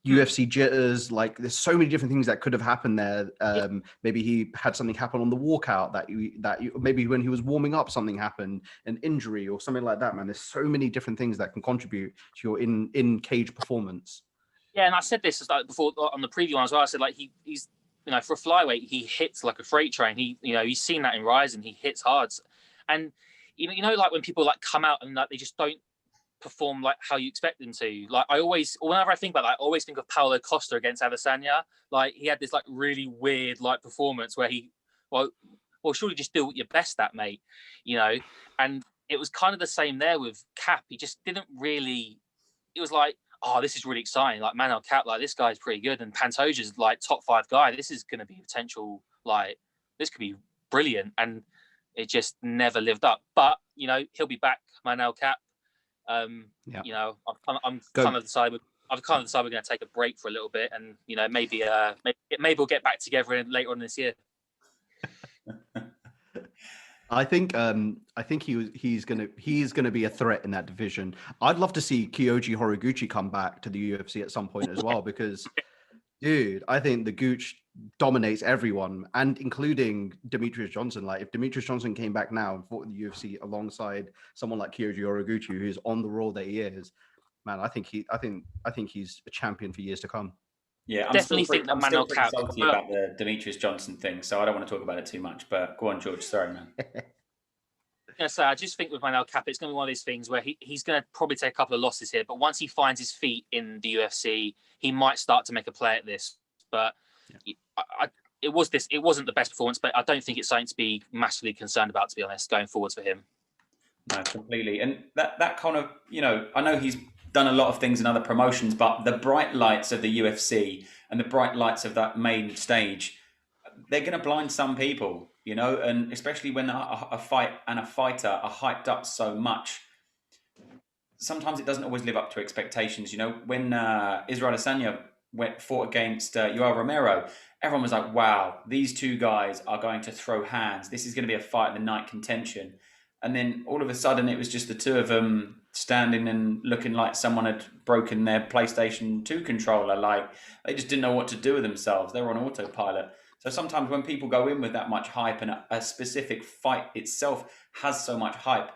UFC jitters, like there's so many different things that could have happened there. Maybe he had something happen on the walkout maybe when he was warming up, something happened, an injury or something like that, man. There's so many different things that can contribute to your in cage performance. Yeah, and I said this like before on the preview one as well. I said like he's you know, for a flyweight, he hits like a freight train. He's seen that in Rise and he hits hard. And you know, like when people like come out and like they just don't perform like how you expect them to. Like whenever I think about that, I always think of Paulo Costa against Adesanya. Like he had this like really weird like performance where well, surely just do what you're best at, mate. You know, and it was kind of the same there with Cap. He just didn't really. It was like, oh, this is really exciting. Like Manel Cap, like this guy's pretty good, and Pantoja's like top 5 guy. This is going to be potential. Like this could be brilliant, and it just never lived up. But you know, he'll be back, Manel Cap. You know, I'm kind of decided we're going to take a break for a little bit, and you know, maybe we'll get back together later on this year. I think he's gonna be a threat in that division. I'd love to see Kyoji Horiguchi come back to the UFC at some point as well, because dude, I think the Gooch dominates everyone, and including Demetrius Johnson. Like if Demetrius Johnson came back now and fought in the UFC alongside someone like Kyoji Horiguchi, who's on the roll that he is, man, I think he's a champion for years to come. Yeah, I'm still pretty salty about the Demetrius Johnson thing, so I don't want to talk about it too much. But go on, George. Sorry, man. I just think with Manel Cap, it's going to be one of these things where he's going to probably take a couple of losses here, but once he finds his feet in the UFC, he might start to make a play at this. But It wasn't the best performance, but I don't think it's something to be massively concerned about, to be honest, going forwards for him. No, completely. And that kind of, I know he's done a lot of things in other promotions, but the bright lights of the UFC and the bright lights of that main stage, they're going to blind some people, and especially when a fight and a fighter are hyped up so much, sometimes it doesn't always live up to expectations. When Israel Adesanya fought against Yoel Romero, everyone was like, wow, these two guys are going to throw hands. This is going to be a fight of the night contention. And then all of a sudden it was just the two of them standing and looking like someone had broken their PlayStation 2 controller. Like they just didn't know what to do with themselves. They were on autopilot. So sometimes when people go in with that much hype and a specific fight itself has so much hype,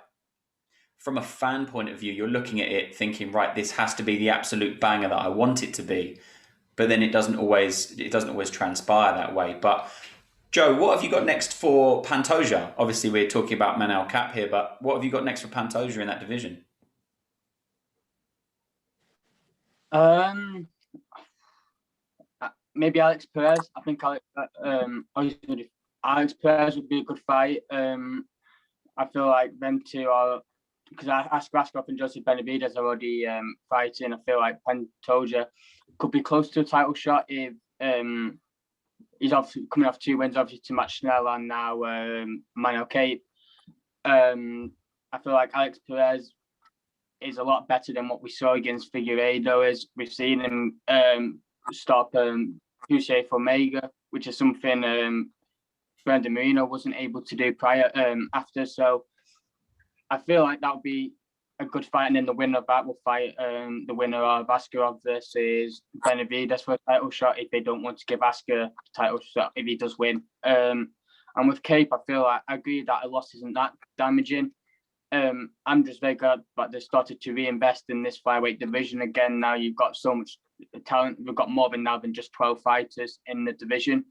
from a fan point of view, you're looking at it thinking, right, this has to be the absolute banger that I want it to be. But then it doesn't always transpire that way. But Joe, what have you got next for Pantoja? Obviously, we're talking about Manel Cap here, but what have you got next for Pantoja in that division? Maybe Alex Perez. I think Alex Perez would be a good fight. I feel like them two are, because Askar and Joseph Benavidez are already fighting. I feel like Pantoja could be close to a title shot if he's obviously coming off 2 wins, obviously to Matt Schnell and now Manel Cape. I feel like Alex Perez is a lot better than what we saw against Figueiredo. As we've seen him stop Jose Omega, which is something Brandon Moreno wasn't able to do after. So I feel like that would be a good fight, and then the winner of that will fight the winner of Askarov versus Benavidez for a title shot if they don't want to give Askar a title shot if he does win. And with Cape, I feel like I agree that a loss isn't that damaging. I'm just very glad that they started to reinvest in this flyweight division again. Now you've got so much talent. We've got more than just 12 fighters in the division,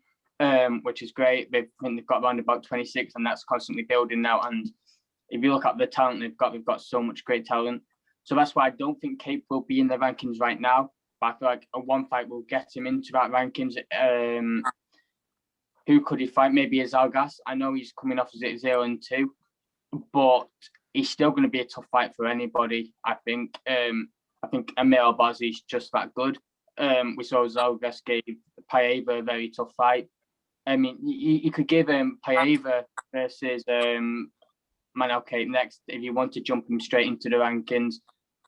which is great. I think they've got around about 26, and that's constantly building now. And if you look at the talent they've got so much great talent. So that's why I don't think Cape will be in the rankings right now. But I feel like a one fight will get him into that rankings. Who could he fight? Maybe Azalgas. I know he's coming off 0-2, but he's still going to be a tough fight for anybody. I think Amir Albazi is just that good. We saw Zalgas gave Paiva a very tough fight. I mean, you could give him Paiva versus Manel Cape next if you want to jump him straight into the rankings.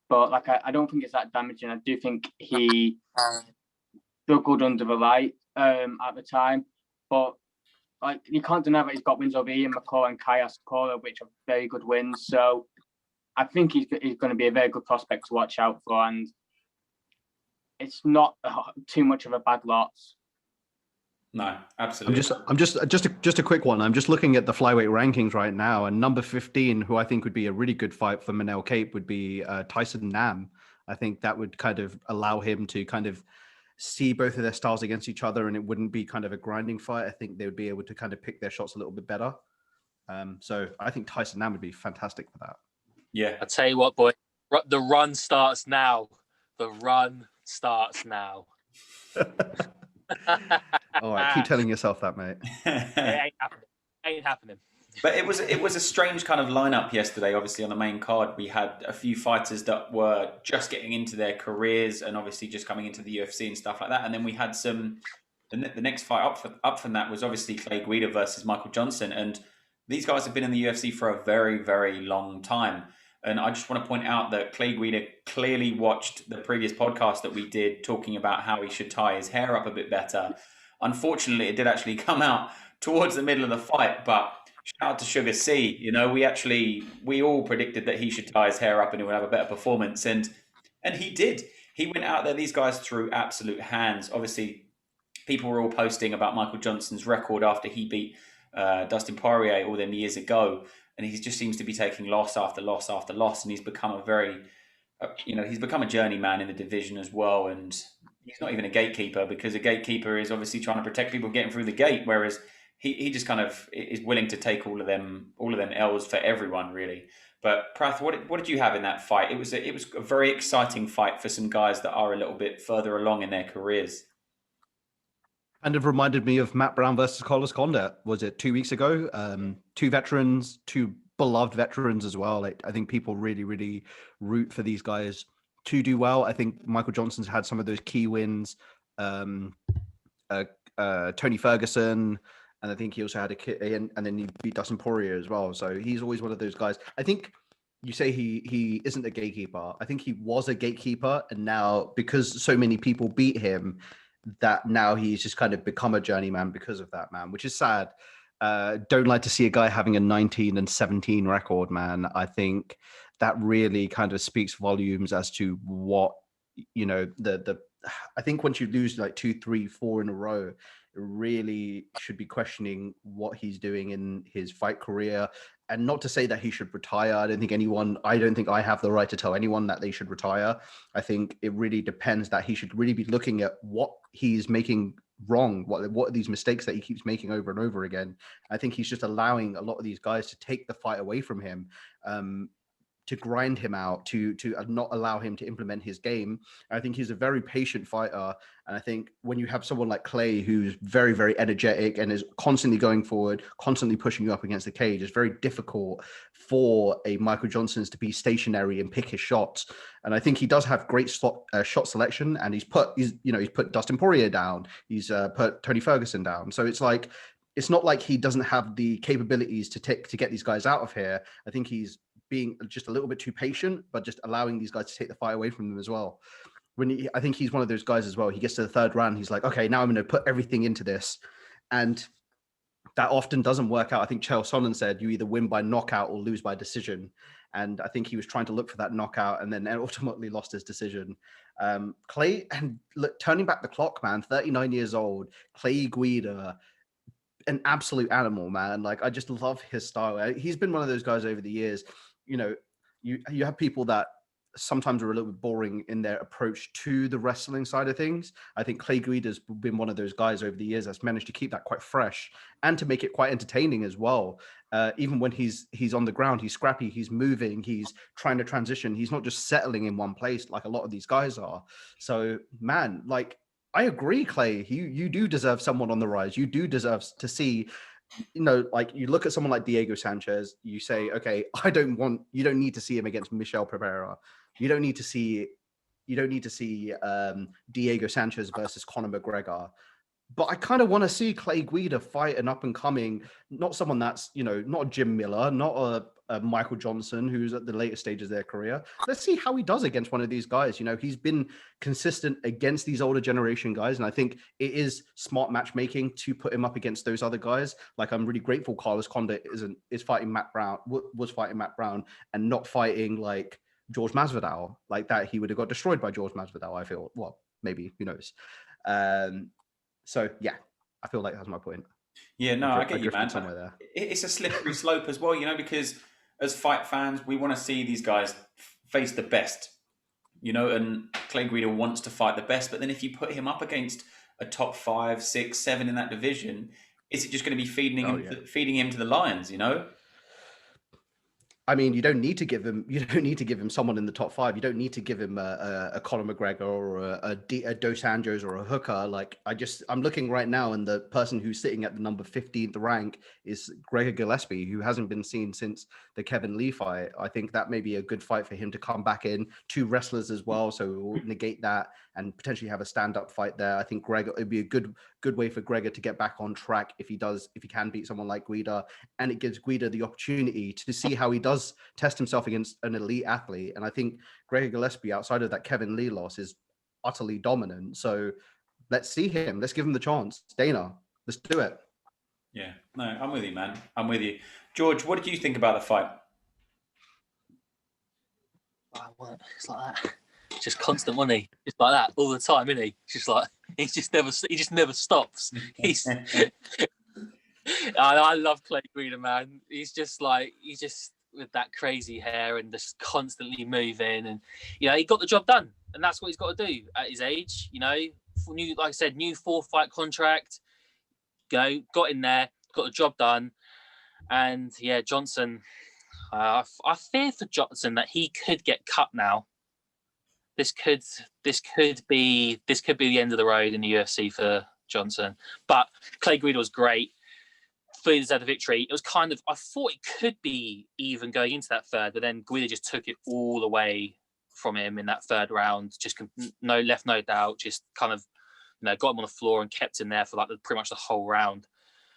But I don't think it's that damaging. I do think he struggled under the light at the time. But you can't deny that he's got wins over Ian McCall and Kaya Sakura, which are very good wins. So I think he's going to be a very good prospect to watch out for, and it's not too much of a bad loss. No, absolutely. I'm just a quick one. I'm just looking at the flyweight rankings right now, and number 15, who I think would be a really good fight for Manel Cape, would be Tyson Nam. I think that would kind of allow him to kind of see both of their styles against each other, and it wouldn't be kind of a grinding fight. I think they would be able to kind of pick their shots a little bit better. So I think Tyson Nam would be fantastic for that. Yeah. I tell you what, boy, the run starts now. The run starts now. All right, keep telling yourself that, mate. It ain't happening. But it was a strange kind of lineup yesterday. Obviously, on the main card, we had a few fighters that were just getting into their careers and obviously just coming into the UFC and stuff like that. And then we had the next fight up from that was obviously Clay Guida versus Michael Johnson. And these guys have been in the UFC for a very, very long time. And I just want to point out that Clay Guida clearly watched the previous podcast that we did talking about how he should tie his hair up a bit better. Unfortunately, it did actually come out towards the middle of the fight, but shout out to Sugar C. We all predicted that he should tie his hair up and he would have a better performance. And he did. He went out there. These guys threw absolute hands. Obviously, people were all posting about Michael Johnson's record after he beat Dustin Poirier all them years ago. And he just seems to be taking loss after loss after loss. And he's become he's become a journeyman in the division as well. And he's not even a gatekeeper, because a gatekeeper is obviously trying to protect people getting through the gate. Whereas he just kind of is willing to take all of them L's for everyone, really. But Prath, what did you have in that fight? It was a very exciting fight for some guys that are a little bit further along in their careers. Kind of reminded me of Matt Brown versus Carlos Condit. Was it 2 weeks ago? Two veterans, two beloved veterans as well. Like, I think people really, really root for these guys to do well. I think Michael Johnson's had some of those key wins. Tony Ferguson, and I think he also had and then he beat Dustin Poirier as well. So he's always one of those guys. I think you say he isn't a gatekeeper. I think he was a gatekeeper, and now because so many people beat him, that now he's just kind of become a journeyman because of that, man, which is sad. Don't like to see a guy having a 19-17 record, man. I think that really kind of speaks volumes as to what, you know, I think once you lose like 2, 3, 4 in a row, it really should be questioning what he's doing in his fight career. And not to say that he should retire. I don't think I have the right to tell anyone that they should retire. I think it really depends that he should really be looking at what he's making wrong, what are these mistakes that he keeps making over and over again. I think he's just allowing a lot of these guys to take the fight away from him, to grind him out, to not allow him to implement his game. I think he's a very patient fighter. And I think when you have someone like Clay, who's very, very energetic and is constantly going forward, constantly pushing you up against the cage, it's very difficult for a Michael Johnson's to be stationary and pick his shots. And I think he does have great shot selection, and he's put Dustin Poirier down. He's put Tony Ferguson down. So it's like, it's not like he doesn't have the capabilities to get these guys out of here. I think he's being just a little bit too patient, but just allowing these guys to take the fight away from them as well. I think he's one of those guys as well. He gets to the third round, he's like, okay, now I'm going to put everything into this. And that often doesn't work out. I think Chael Sonnen said you either win by knockout or lose by decision. And I think he was trying to look for that knockout and then ultimately lost his decision. Clay, and look, turning back the clock, man, 39 years old, Clay Guida, an absolute animal, man. Like, I just love his style. He's been one of those guys over the years. You know, you have people that sometimes are a little bit boring in their approach to the wrestling side of things. I think Clay Guida's been one of those guys over the years that's managed to keep that quite fresh and to make it quite entertaining as well. Even when he's on the ground, he's scrappy, he's moving, he's trying to transition. He's not just settling in one place like a lot of these guys are. So, man, like, I agree, Clay. You do deserve someone on the rise. You do deserve to see, you know, like, you look at someone like Diego Sanchez, you say, okay, you don't need to see him against Michel Pereira. You don't need to see Diego Sanchez versus Conor McGregor. But I kind of want to see Clay Guida fight an up and coming, not someone that's, you know, not a Jim Miller, not a Michael Johnson, who's at the later stages of their career. Let's see how he does against one of these guys. You know, he's been consistent against these older generation guys. And I think it is smart matchmaking to put him up against those other guys. Like, I'm really grateful Carlos Condit was fighting Matt Brown and not fighting like George Masvidal. Like that, he would have got destroyed by George Masvidal, I feel. Well, maybe, who knows? So, yeah, I feel like that's my point. Yeah, no, I get you, man. Somewhere there. It's a slippery slope as well, you know, because as fight fans, we want to see these guys face the best, you know, and Clay Guida wants to fight the best. But then if you put him up against a top 5, 6, 7 in that division, is it just going to be feeding him to the lions, you know? I mean, you don't need to give him someone in the top 5. You don't need to give him a Conor McGregor or a Dos Anjos or a Hooker. Like, I'm looking right now, and the person who's sitting at the number 15th rank is Gregor Gillespie, who hasn't been seen since the Kevin Lee fight. I think that may be a good fight for him to come back in. 2 wrestlers as well, so we'll negate that and potentially have a stand-up fight there. I think it'd be a good way for Gregor to get back on track if he can beat someone like Guida, and it gives Guida the opportunity to see how he does test himself against an elite athlete. And I think Gregor Gillespie, outside of that Kevin Lee loss, is utterly dominant. So let's see him. Let's give him the chance. Dana, let's do it. Yeah, no, I'm with you, man. I'm with you. George, what did you think about the fight? It's like that. Just constant money, just like that all the time, isn't he? Just like he just never stops. I love Clay Guida, man. He's just with that crazy hair and just constantly moving, and you know, he got the job done, and that's what he's got to do at his age. You know, new 4-fight contract. Got in there, got the job done, and yeah, Johnson. I fear for Johnson that he could get cut now. This could be the end of the road in the UFC for Johnson. But Clay Guida was great. Fully deserved the victory. It was kind of, I thought it could be even going into that third, but then Guida just took it all away from him in that third round. Just left no doubt. Just kind of, got him on the floor and kept him there for like pretty much the whole round.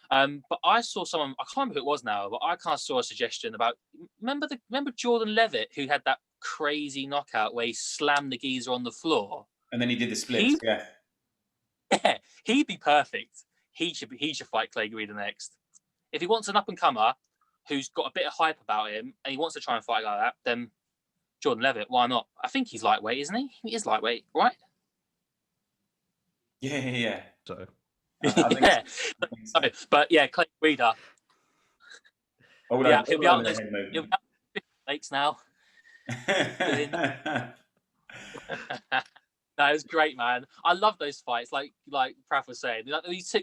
But I saw someone, I can't remember who it was now, but I kind of saw a suggestion about, remember Jordan Levitt, who had that crazy knockout where he slammed the geezer on the floor? And then he did the splits, yeah. Yeah, he'd be perfect. He should fight Clay Guida next. If he wants an up-and-comer who's got a bit of hype about him and he wants to try and fight like that, then Jordan Levitt, why not? I think he's lightweight, isn't he? He is lightweight, right? Yeah. So. Yeah. So. But yeah, Clay Guida. He'll be out lakes now. No, it was great, man. I love those fights. Like Prav was saying,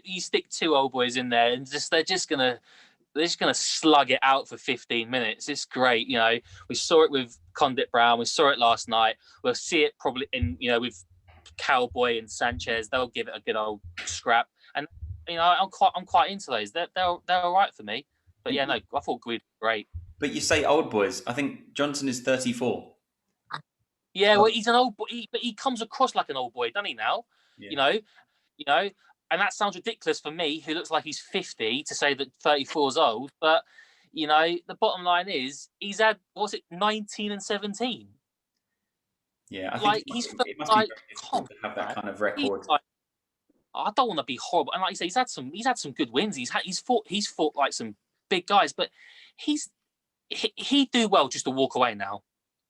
you stick two old boys in there, and they're just gonna slug it out for 15 minutes. It's great, We saw it with Condit Brown. We saw it last night. We'll see it probably in with Cowboy and Sanchez. They'll give it a good old scrap. And I'm quite into those. They're all right for me. But yeah, no, I thought Guida was great. But you say old boys. I think Johnson is 34. Yeah, well, he's an old boy, but he comes across like an old boy, doesn't he? Now, yeah. And that sounds ridiculous for me, who looks like he's 50, to say that 34 is old. But the bottom line is he's had 19 and 17. Yeah, I think it must be very difficult to have that kind of record. I don't want to be horrible, and like you say, he's had some good wins. He's fought like some big guys, but he'd do well just to walk away now.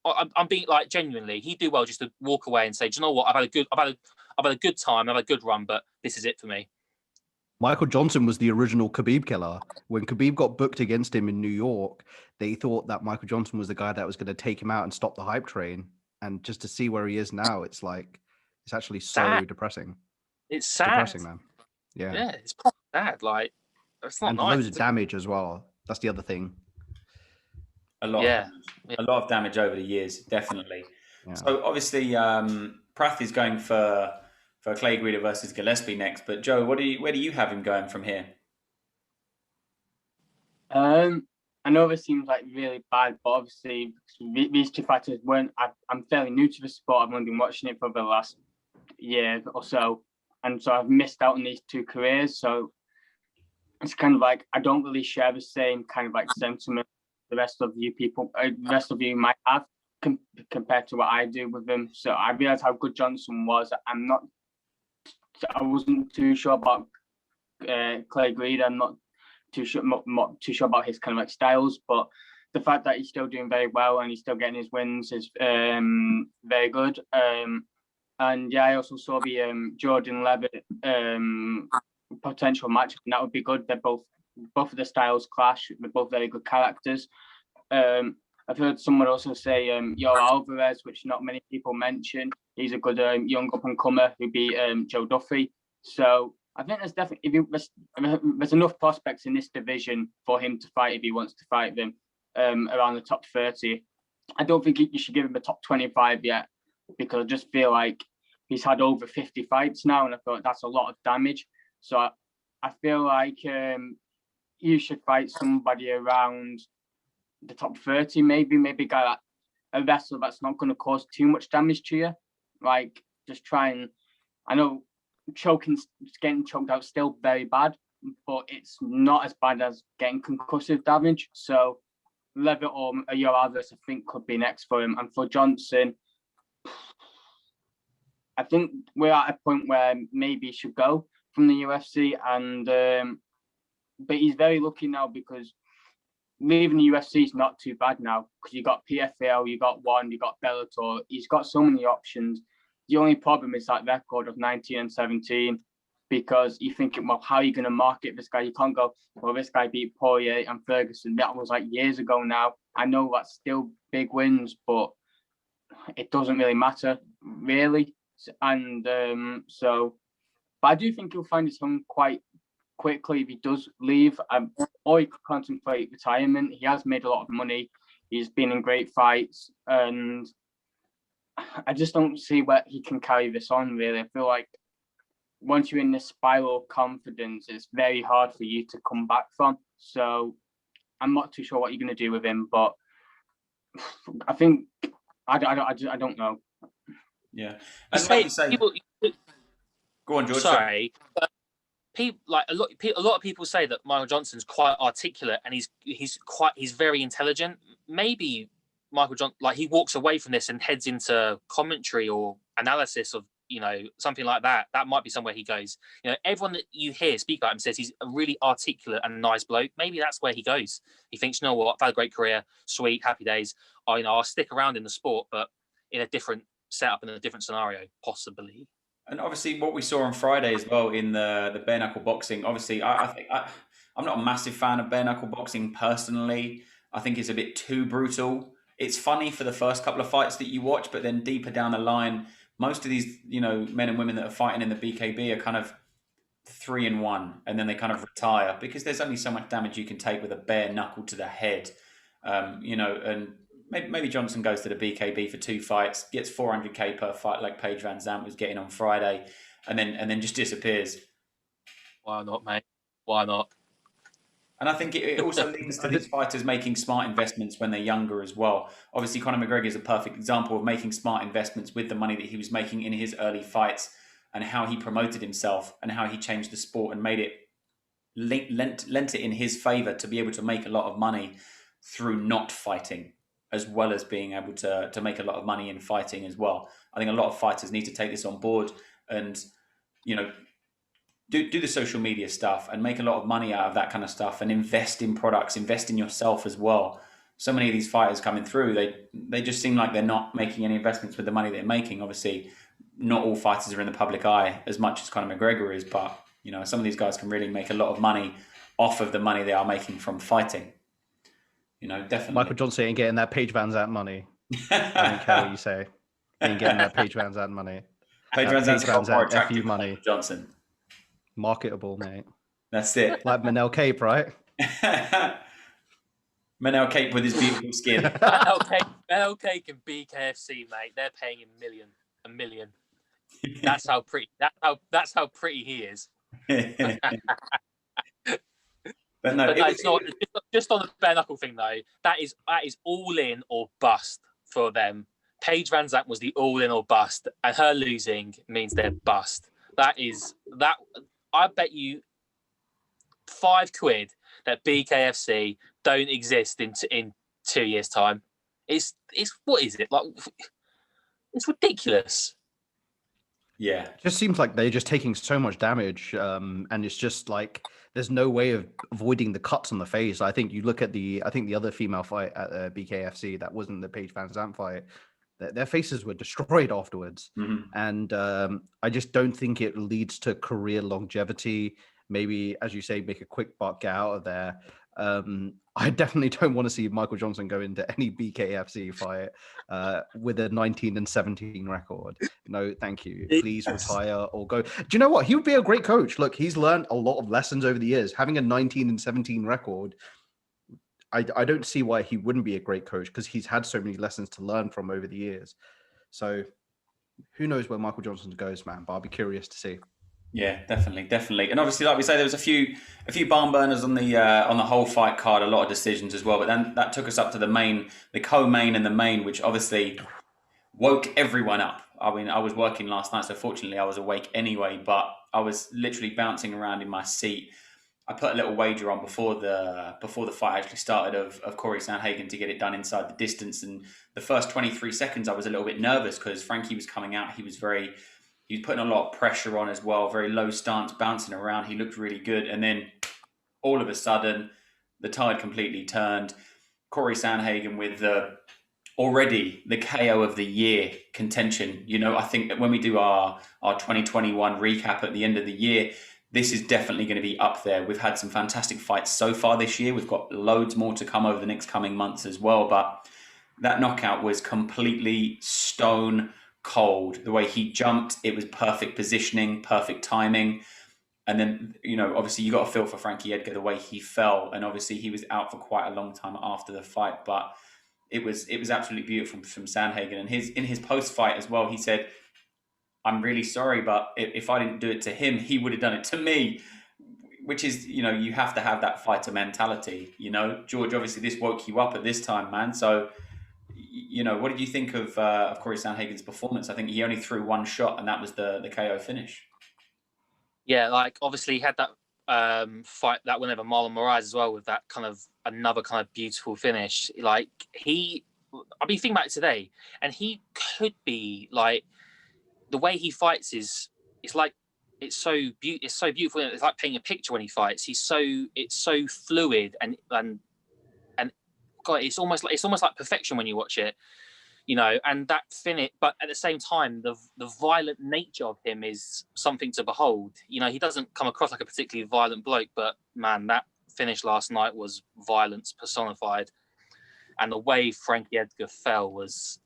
I'm being like genuinely, he'd do well just to walk away and say, do you know what? I've had a good time, I've had a good run, but this is it for me. Michael Johnson was the original Khabib killer. When Khabib got booked against him in New York, they thought that Michael Johnson was the guy that was going to take him out and stop the hype train. And just to see where he is now, it's actually so depressing. It's sad. Depressing, man. Yeah, it's probably sad. Like, it's not nice. Loads of damage as well. That's the other thing. A lot of damage over the years, definitely. Yeah. So obviously, Prath is going for Clay Guida versus Gillespie next. But Joe, where do you have him going from here? I know this seems like really bad, but obviously these two fighters weren't. I'm fairly new to the sport. I've only been watching it for the last year or so, and so I've missed out on these two careers. So it's kind of like I don't really share the same kind of like sentiment the rest of you might have compared to what I do with them. So I realized how good Johnson was. I wasn't too sure about Clay Guida. I'm not too sure about his kind of like styles, but the fact that he's still doing very well and he's still getting his wins is very good. And yeah, I also saw the Jordan Levitt potential match, and that would be good. They're both of the styles clash. They're both very good characters. I've heard someone also say Yoel Alvarez, which not many people mention. He's a good young up-and-comer who beat Joe Duffy. So I think there's definitely there's enough prospects in this division for him to fight if he wants to fight them around the top 30. I don't think you should give him a top 25 yet, because I just feel like he's had over 50 fights now, and I thought that's a lot of damage. So I feel like you should fight somebody around the top 30, maybe a guy like a wrestler that's not going to cause too much damage to you. Like, just try and, I know getting choked out is still very bad, but it's not as bad as getting concussive damage. So Levitt or Yoel Alvarez, I think, could be next for him. And for Johnson, I think we're at a point where maybe he should go from the UFC, and but he's very lucky now, because leaving the UFC is not too bad now, because you got PFL, you got ONE, you got Bellator. He's got so many options. The only problem is that record of 19 and 17, because you're thinking, well, how are you going to market this guy? You can't go, well, this guy beat Poirier and Ferguson. That was like years ago now. I know that's still big wins, but it doesn't really matter, really. And but I do think he'll find his home quite quickly if he does leave, or he could contemplate retirement. He has made a lot of money. He's been in great fights, and I just don't see where he can carry this on, really. I feel like once you're in this spiral of confidence, it's very hard for you to come back from. So I'm not too sure what you're going to do with him, but I think I don't know. Yeah, and like you say, go on, George. Sorry, but people like a lot of people say that Michael Johnson's quite articulate and he's very intelligent. Maybe Michael Johnson, like, he walks away from this and heads into commentary or analysis of, something like that. That might be somewhere he goes. Everyone that you hear speak about him says he's a really articulate and nice bloke. Maybe that's where he goes. He thinks, you know what, I've had a great career, sweet, happy days. I'll stick around in the sport, but in a different setup, in a different scenario, possibly. And obviously, what we saw on Friday as well in the bare knuckle boxing. Obviously, I'm not a massive fan of bare knuckle boxing personally. I think it's a bit too brutal. It's funny for the first couple of fights that you watch, but then deeper down the line, most of these, men and women that are fighting in the BKB are kind of 3-1, and then they kind of retire because there's only so much damage you can take with a bare knuckle to the head. And maybe Johnson goes to the BKB for 2 fights, gets 400k per fight like Paige Van Zandt was getting on Friday, and then just disappears. Why not, mate? Why not? And I think it also leads to these fighters making smart investments when they're younger as well. Obviously, Conor McGregor is a perfect example of making smart investments with the money that he was making in his early fights, and how he promoted himself and how he changed the sport and made it lent it in his favor to be able to make a lot of money through not fighting, as well as being able to make a lot of money in fighting as well. I think a lot of fighters need to take this on board and, do the social media stuff and make a lot of money out of that kind of stuff and invest in products, invest in yourself as well. So many of these fighters coming through, they just seem like they're not making any investments with the money they're making. Obviously, not all fighters are in the public eye as much as Conor McGregor is, but, some of these guys can really make a lot of money off of the money they are making from fighting. Definitely. Michael Johnson ain't getting that Paige Van Zandt money. I don't care what you say. He ain't getting that Paige Van Zandt money. Paige Van Zandt's got more attractive FU money. Johnson. Marketable, mate. That's it. Like Manel Cape, right? Manel Cape with his beautiful skin. Manel Cake and BKFC, mate. They're paying him a million. That's how pretty. That's how pretty he is. But no, it's not just on the bare knuckle thing though. That is all in or bust for them. Paige Van Zandt was the all in or bust, and her losing means they're bust. That. I bet you £5 that BKFC don't exist in 2 years' time. It's what is it like? It's ridiculous. Yeah, it just seems like they're just taking so much damage, and it's just like there's no way of avoiding the cuts on the face. I think you look at the other female fight at BKFC that wasn't the Paige Van Zandt fight. Their faces were destroyed afterwards. Mm-hmm. And I just don't think it leads to career longevity. Maybe, as you say, make a quick buck, get out of there. I definitely don't want to see Michael Johnson go into any BKFC fight with a 19-17 record. No, thank you. Please retire or go. Do you know what? He would be a great coach. Look, he's learned a lot of lessons over the years. Having a 19-17 record, I don't see why he wouldn't be a great coach, because he's had so many lessons to learn from over the years. So who knows where Michael Johnson goes, man, but I'll be curious to see. Yeah, definitely. And obviously, like we say, there was a few barn burners on the whole fight card, a lot of decisions as well. But then that took us up to the co-main and the main, which obviously woke everyone up. I mean, I was working last night, so fortunately I was awake anyway, but I was literally bouncing around in my seat. I put a little wager on before the fight actually started of Corey Sandhagen to get it done inside the distance. And the first 23 seconds, I was a little bit nervous because Frankie was coming out. He was putting a lot of pressure on as well, very low stance, bouncing around. He looked really good. And then all of a sudden, the tide completely turned. Corey Sandhagen with already the KO of the year contention. I think that when we do our 2021 recap at the end of the year, this is definitely going to be up there. We've had some fantastic fights so far this year. We've got loads more to come over the next coming months as well. But that knockout was completely stone cold. The way he jumped, it was perfect positioning, perfect timing. And then, obviously you got a feel for Frankie Edgar, the way he fell. And obviously he was out for quite a long time after the fight. But it was absolutely beautiful from Sandhagen. And in his post-fight as well, he said, I'm really sorry, but if I didn't do it to him, he would have done it to me. Which is, you have to have that fighter mentality. George, obviously this woke you up at this time, man. So, what did you think of Corey Sandhagen's performance? I think he only threw one shot, and that was the KO finish. Yeah, like obviously he had that fight that win over Marlon Moraes as well, with that kind of another kind of beautiful finish. Like I've been thinking about it today, and he could be like, the way he fights it's like it's so beautiful. It's like painting a picture when he fights. It's so fluid and God, it's almost like perfection when you watch it. And that finish, but at the same time, the violent nature of him is something to behold. He doesn't come across like a particularly violent bloke, but man, that finish last night was violence personified. And the way Frankie Edgar fell was,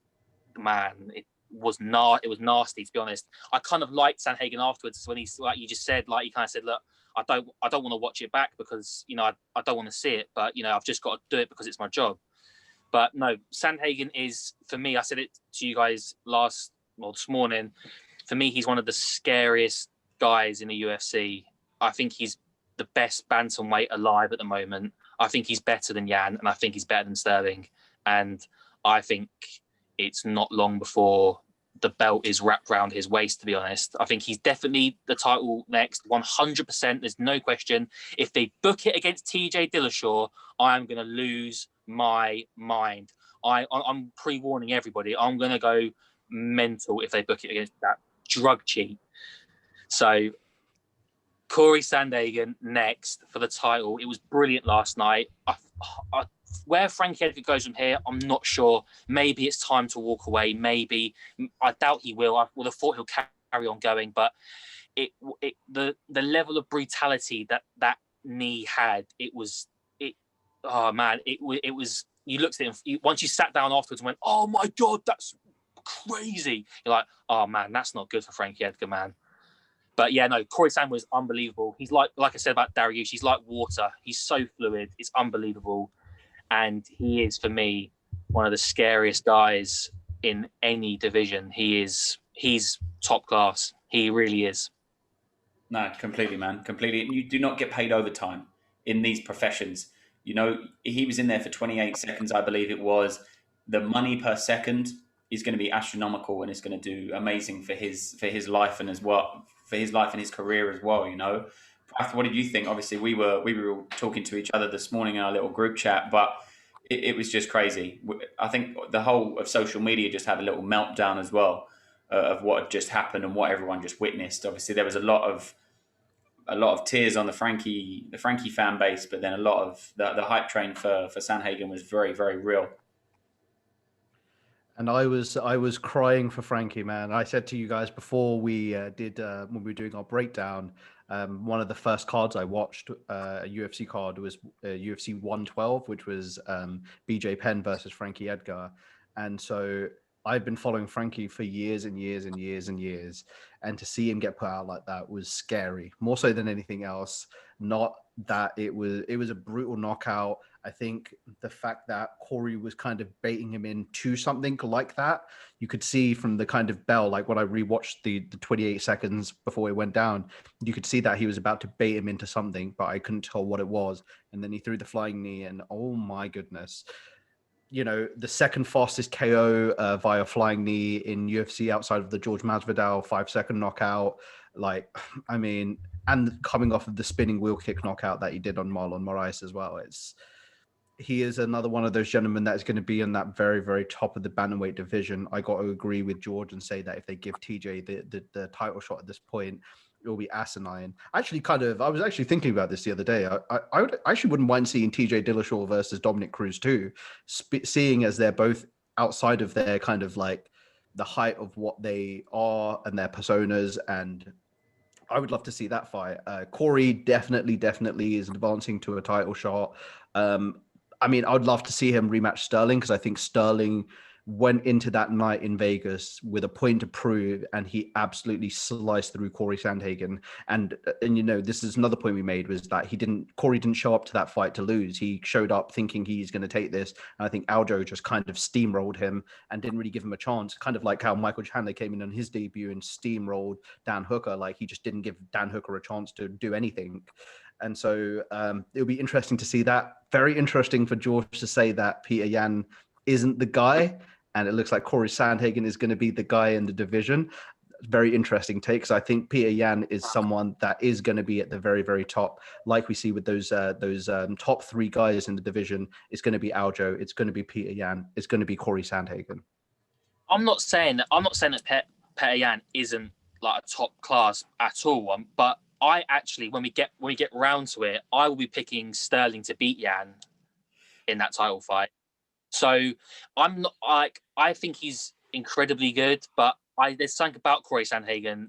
man, it was nasty, to be honest. I kind of liked Sandhagen afterwards when he's, like you just said, like he kind of said, look, I don't want to watch it back because, I don't want to see it, but, I've just got to do it because it's my job. But no, Sandhagen is, for me, I said it to you guys this morning, for me, he's one of the scariest guys in the UFC. I think he's the best bantamweight alive at the moment. I think he's better than Jan, and I think he's better than Sterling. And I think it's not long before the belt is wrapped around his waist, to be honest. I think he's definitely the title next, 100%. There's no question. If they book it against TJ Dillashaw, I am going to lose my mind. I'm pre-warning everybody. I'm going to go mental if they book it against that drug cheat. So Corey Sandhagen next for the title. It was brilliant last night. Where Frankie Edgar goes from here, I'm not sure. Maybe it's time to walk away. Maybe. I doubt he will. I would have thought he'll carry on going, but the level of brutality that knee had, oh man, it was. You looked at him once. You sat down afterwards and went, "Oh my God, that's crazy." You're like, "Oh man, that's not good for Frankie Edgar, man." But yeah, no, Corey Sandhagen was unbelievable. He's like I said about Dariush, he's like water. He's so fluid. It's unbelievable. And he is, for me, one of the scariest guys in any division. He's top class. He really is. No, completely, man. Completely. And you do not get paid overtime in these professions. He was in there for 28 seconds, I believe it was. The money per second is going to be astronomical, and it's going to do amazing for his life and his career as well. What did you think? Obviously, we were all talking to each other this morning in our little group chat, but it was just crazy. I think the whole of social media just had a little meltdown as well of what had just happened and what everyone just witnessed. Obviously, there was a lot of tears on the Frankie fan base, but then a lot of the hype train for Sandhagen was very, very real. And I was crying for Frankie, man. I said to you guys before we did when we were doing our breakdown, one of the first cards I watched, a UFC card, was UFC 112, which was BJ Penn versus Frankie Edgar. And so I've been following Frankie for years and years and years and years. And to see him get put out like that was scary, more so than anything else. Not that it was a brutal knockout. I think the fact that Corey was kind of baiting him into something like that, you could see from the kind of bell, like when I rewatched the 28 seconds before it went down, you could see that he was about to bait him into something, but I couldn't tell what it was. And then he threw the flying knee, and oh my goodness. The second fastest KO via flying knee in UFC outside of the George Masvidal 5-second knockout. And coming off of the spinning wheel kick knockout that he did on Marlon Moraes as well. He is another one of those gentlemen that is going to be in that very, very top of the bantamweight division. I got to agree with George and say that if they give TJ the title shot at this point, it will be asinine. I was actually thinking about this the other day. I actually wouldn't mind seeing TJ Dillashaw versus Dominic Cruz too, seeing as they're both outside of their kind of like the height of what they are and their personas, and I would love to see that fight. Corey definitely is advancing to a title shot. I would love to see him rematch Sterling, because I think Sterling went into that night in Vegas with a point to prove, and he absolutely sliced through Corey Sandhagen. And you know, this is another point we made, was that Corey didn't show up to that fight to lose. He showed up thinking he's going to take this. And I think Aljo just kind of steamrolled him and didn't really give him a chance. Kind of like how Michael Chandler came in on his debut and steamrolled Dan Hooker. Like, he just didn't give Dan Hooker a chance to do anything. And so it'll be interesting to see that. Very interesting for George to say that Peter Yan isn't the guy, and it looks like Corey Sandhagen is going to be the guy in the division. Very interesting take, because I think Peter Yan is someone that is going to be at the very, very top, like we see with those top three guys in the division. It's going to be Aljo, it's going to be Peter Yan, it's going to be Corey Sandhagen. I'm not saying that Peter Yan isn't like a top class at all, but I actually, when we get round to it, I will be picking Sterling to beat Yan in that title fight. So I'm not like, I think he's incredibly good, but there's something about Corey Sandhagen.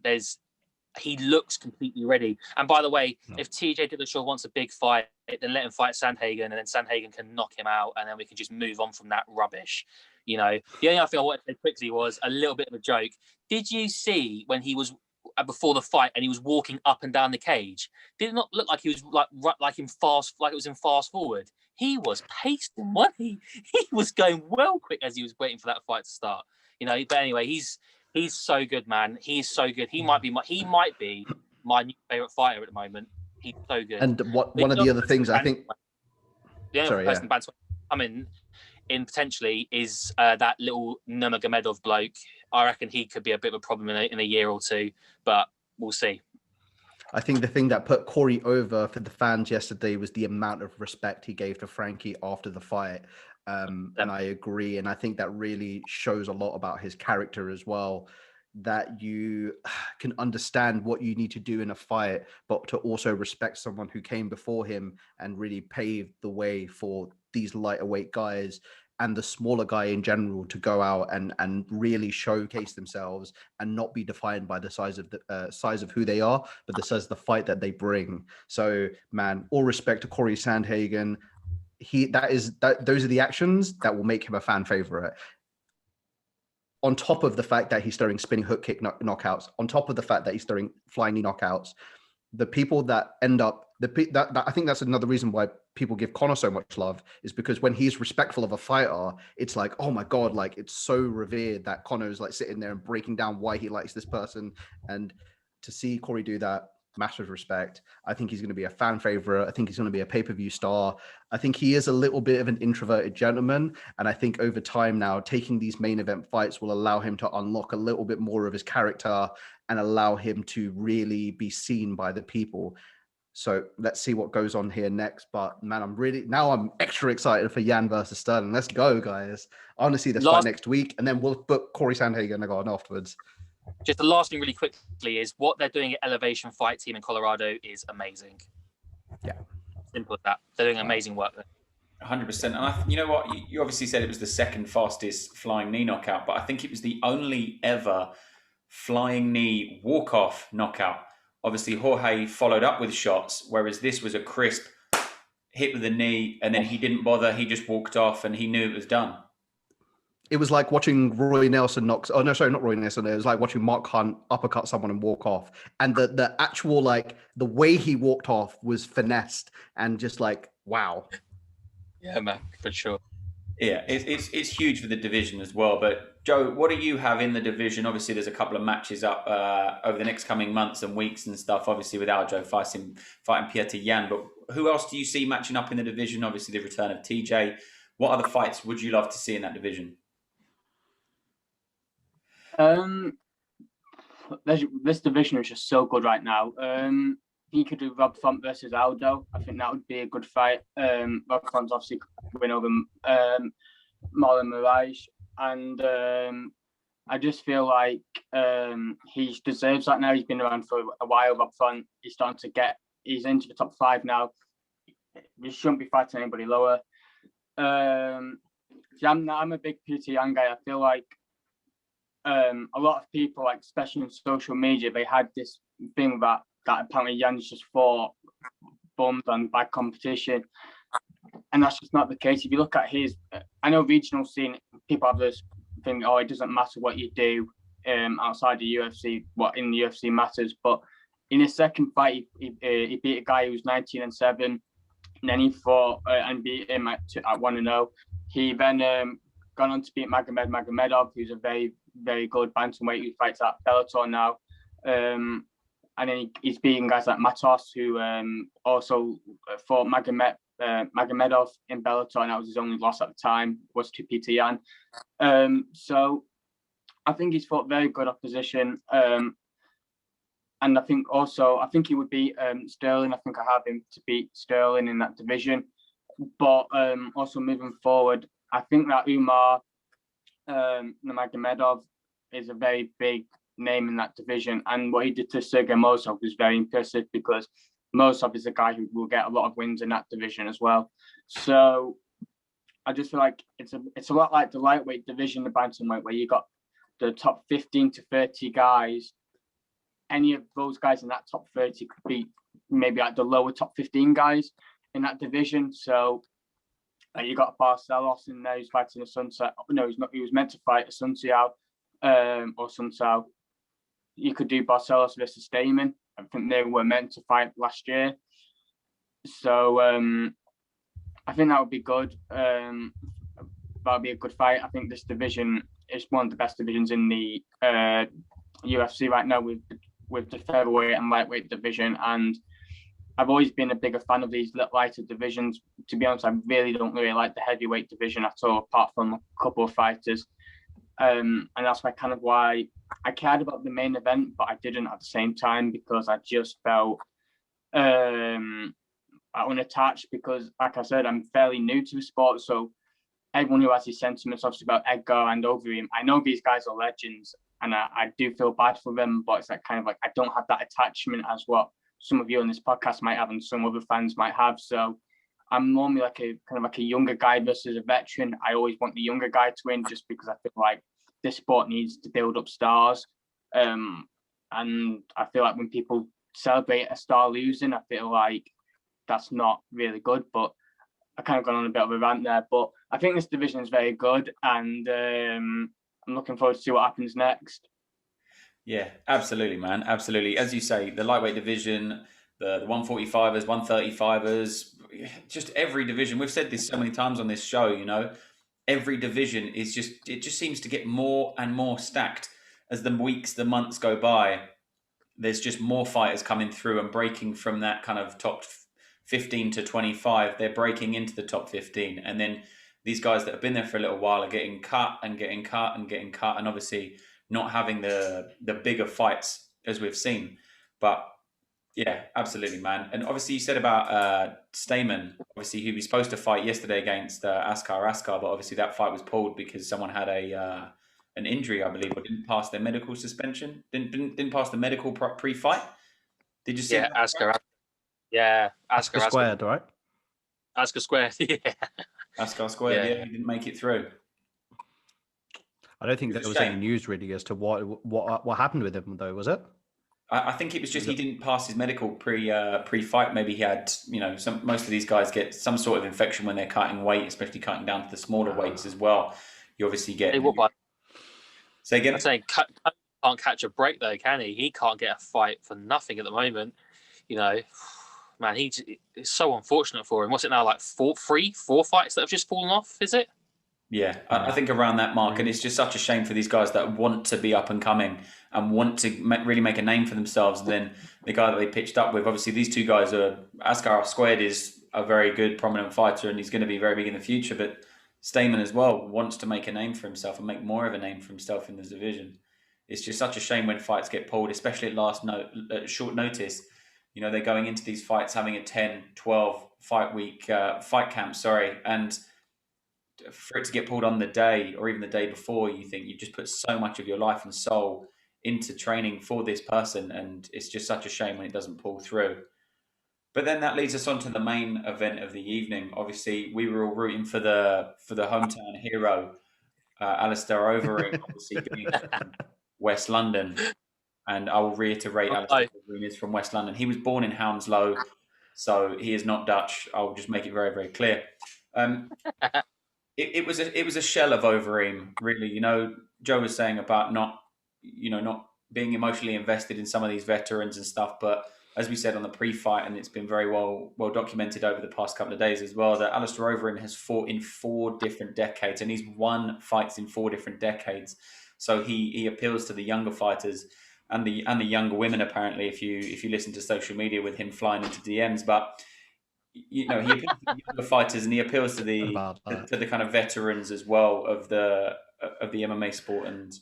He looks completely ready. And by the way, if TJ Dillashaw wants a big fight, then let him fight Sandhagen, and then Sandhagen can knock him out, and then we can just move on from that rubbish. You know, the only other thing I wanted to say quickly was a little bit of a joke. Did you see when he was before the fight and he was walking up and down the cage? Did it not look like he was like it was in fast forward? He was pacing, wasn't he? He was going well quick as he was waiting for that fight to start. You know, but anyway, he's so good, man. He's so good. He might be my new favorite fighter at the moment. He's so good. And one of the other things I think, the only person coming in potentially is that little Nurmagomedov bloke. I reckon he could be a bit of a problem in a year or two, but we'll see. I think the thing that put Corey over for the fans yesterday was the amount of respect he gave to Frankie after the fight. And I agree. And I think that really shows a lot about his character as well, that you can understand what you need to do in a fight, but to also respect someone who came before him and really paved the way for these lighter weight guys and the smaller guy in general to go out and really showcase themselves and not be defined by the size of who they are, but the size of the fight that they bring. So, man, all respect to Corey Sandhagen. Those are the actions that will make him a fan favorite. On top of the fact that he's throwing spinning hook kick knockouts, on top of the fact that he's throwing flying knee knockouts, the people that end up, I think that's another reason why people give Conor so much love, is because when he's respectful of a fighter, it's like, oh my God, like it's so revered that Conor's like sitting there and breaking down why he likes this person. And to see Corey do that, massive respect. I think he's going to be a fan favorite. I think he's going to be a pay-per-view star. I think he is a little bit of an introverted gentleman. And I think over time now, taking these main event fights will allow him to unlock a little bit more of his character and allow him to really be seen by the people. So let's see what goes on here next. But man, I'm extra excited for Yan versus Sterling. Let's go, guys. I want to see this fight next week, and then we'll book Corey Sandhagen on afterwards. Just the last thing really quickly is what they're doing at Elevation Fight Team in Colorado is amazing. Yeah. Simple as that. They're doing amazing work there. 100%. And you know what? You obviously said it was the second fastest flying knee knockout, but I think it was the only ever flying knee walk-off knockout. Obviously, Jorge followed up with shots, whereas this was a crisp hit with the knee, and then he didn't bother. He just walked off, and he knew it was done. It was like watching Roy Nelson not Roy Nelson. It was like watching Mark Hunt uppercut someone and walk off. And the actual, like, the way he walked off was finessed and just like, wow. Yeah, man, for sure. Yeah, it's huge for the division as well. But Joe, what do you have in the division? Obviously, there's a couple of matches up over the next coming months and weeks and stuff. Obviously, with Aljo fighting Peter Yan. But who else do you see matching up in the division? Obviously, the return of TJ. What other fights would you love to see in that division? This division is just so good right now. He could do Rob Font versus Aldo. I think that would be a good fight. Rob Font's obviously win over Marlon Moraes, and I just feel like he deserves that now. He's been around for a while. Rob Font, he's into the top 5 now. He shouldn't be fighting anybody lower. I'm a big Peter Yan guy. I feel like a lot of people, like especially on social media, they had this thing that apparently Yan's just fought bums and bad competition, and that's just not the case. If you look at I know regional scene, people have this think, oh, it doesn't matter what you do outside the UFC, what in the UFC matters. But in his second fight, he beat a guy who was 19-7, and then he fought and beat him at 1-0. He then gone on to beat Magomedov, who's a very, very good bantamweight who fights at Bellator now. And then he's beating guys like Matos, who also fought Magomedov in Bellator, and that was his only loss at the time, was to Peter Yan. So I think he's fought very good opposition. And I think he would beat Sterling. I think I have him to beat Sterling in that division. But also moving forward, I think that Umar Nurmagomedov is a very big name in that division, and what he did to Sergey Mosov was very impressive, because Mosov is a guy who will get a lot of wins in that division as well. So I just feel like it's a lot like the lightweight division, the bantamweight, where you got the top 15 to 30 guys. Any of those guys in that top 30 could beat maybe like the lower top 15 guys in that division. So you got Barcelos in there who's fighting a Sun Tzu. No, he's not. He was meant to fight a Sun Tzu or Sun Tzu. You could do Barcelos versus Stamen. I think they were meant to fight last year. So I think that would be good. That would be a good fight. I think this division is one of the best divisions in the UFC right now, with the featherweight and lightweight division. And I've always been a bigger fan of these lighter divisions. To be honest, I really don't really like the heavyweight division at all, apart from a couple of fighters. And that's why I cared about the main event, but I didn't at the same time, because I just felt unattached, because, like I said, I'm fairly new to the sport. So everyone who has these sentiments, obviously, about Edgar and Overeem, I know these guys are legends, and I do feel bad for them, but it's like kind of like I don't have that attachment as what some of you on this podcast might have and some other fans might have. So I'm normally like a kind of like a younger guy versus a veteran. I always want the younger guy to win, just because I feel like this sport needs to build up stars. And I feel like when people celebrate a star losing, I feel like that's not really good. But I kind of gone on a bit of a rant there. But I think this division is very good, and I'm looking forward to see what happens next. Yeah, absolutely, man. Absolutely. As you say, the lightweight division, the 145ers, 135ers, just every division. We've said this so many times on this show, you know, every division it just seems to get more and more stacked as the weeks, the months go by. There's just more fighters coming through and breaking from that kind of top 15 to 25. They're breaking into the top 15. And then these guys that have been there for a little while are getting cut and getting cut and getting cut. And obviously not having the bigger fights as we've seen. But yeah, absolutely, man. And obviously you said about Stamen, obviously he was supposed to fight yesterday against Askar, but obviously that fight was pulled because someone had an injury, I believe, or didn't pass their medical suspension, didn't pass the medical pre-fight. Did you see? Yeah, Askar. Yeah, Askar squared, right? Askar squared. Yeah. Askar squared. Yeah, he didn't make it through. I don't think there was any news really as to what happened with him, though, was it? I think it was just he didn't pass his medical pre-fight. Maybe he had, you know, most of these guys get some sort of infection when they're cutting weight, especially cutting down to the smaller weights as well. You obviously get. Hey, what? Say again. I'm saying can't catch a break though, can he? He can't get a fight for nothing at the moment. You know, man, it's so unfortunate for him. What's it now, like four fights that have just fallen off? Is it? Yeah, I think around that mark, and it's just such a shame for these guys that want to be up and coming and want to really make a name for themselves. And then the guy that they pitched up with, obviously these two guys are, Askar Squared is a very good, prominent fighter, and he's going to be very big in the future. But Stamen as well wants to make a name for himself and make more of a name for himself in this division. It's just such a shame when fights get pulled, especially at short notice. You know, they're going into these fights having a 10, 12 fight camp, and for it to get pulled on the day or even the day before, you think you've just put so much of your life and soul into training for this person, and it's just such a shame when it doesn't pull through. But then that leads us on to the main event of the evening. Obviously, we were all rooting for the hometown hero, Alistair Overeem, obviously being from West London. And I will reiterate, Alistair Overeem is from West London. He was born in Hounslow, so he is not Dutch. I'll just make it very, very clear. it was a shell of Overeem, really. Joe was saying about not being emotionally invested in some of these veterans and stuff, but as we said on the pre-fight, and it's been very well documented over the past couple of days as well, that Alistair Overeem has fought in 4 different decades, and he's won fights in 4 different decades. So he appeals to the younger fighters and the younger women, apparently, if you listen to social media with him flying into DMs. But he appeals to the younger fighters, and he appeals to the kind of veterans as well of the MMA sport and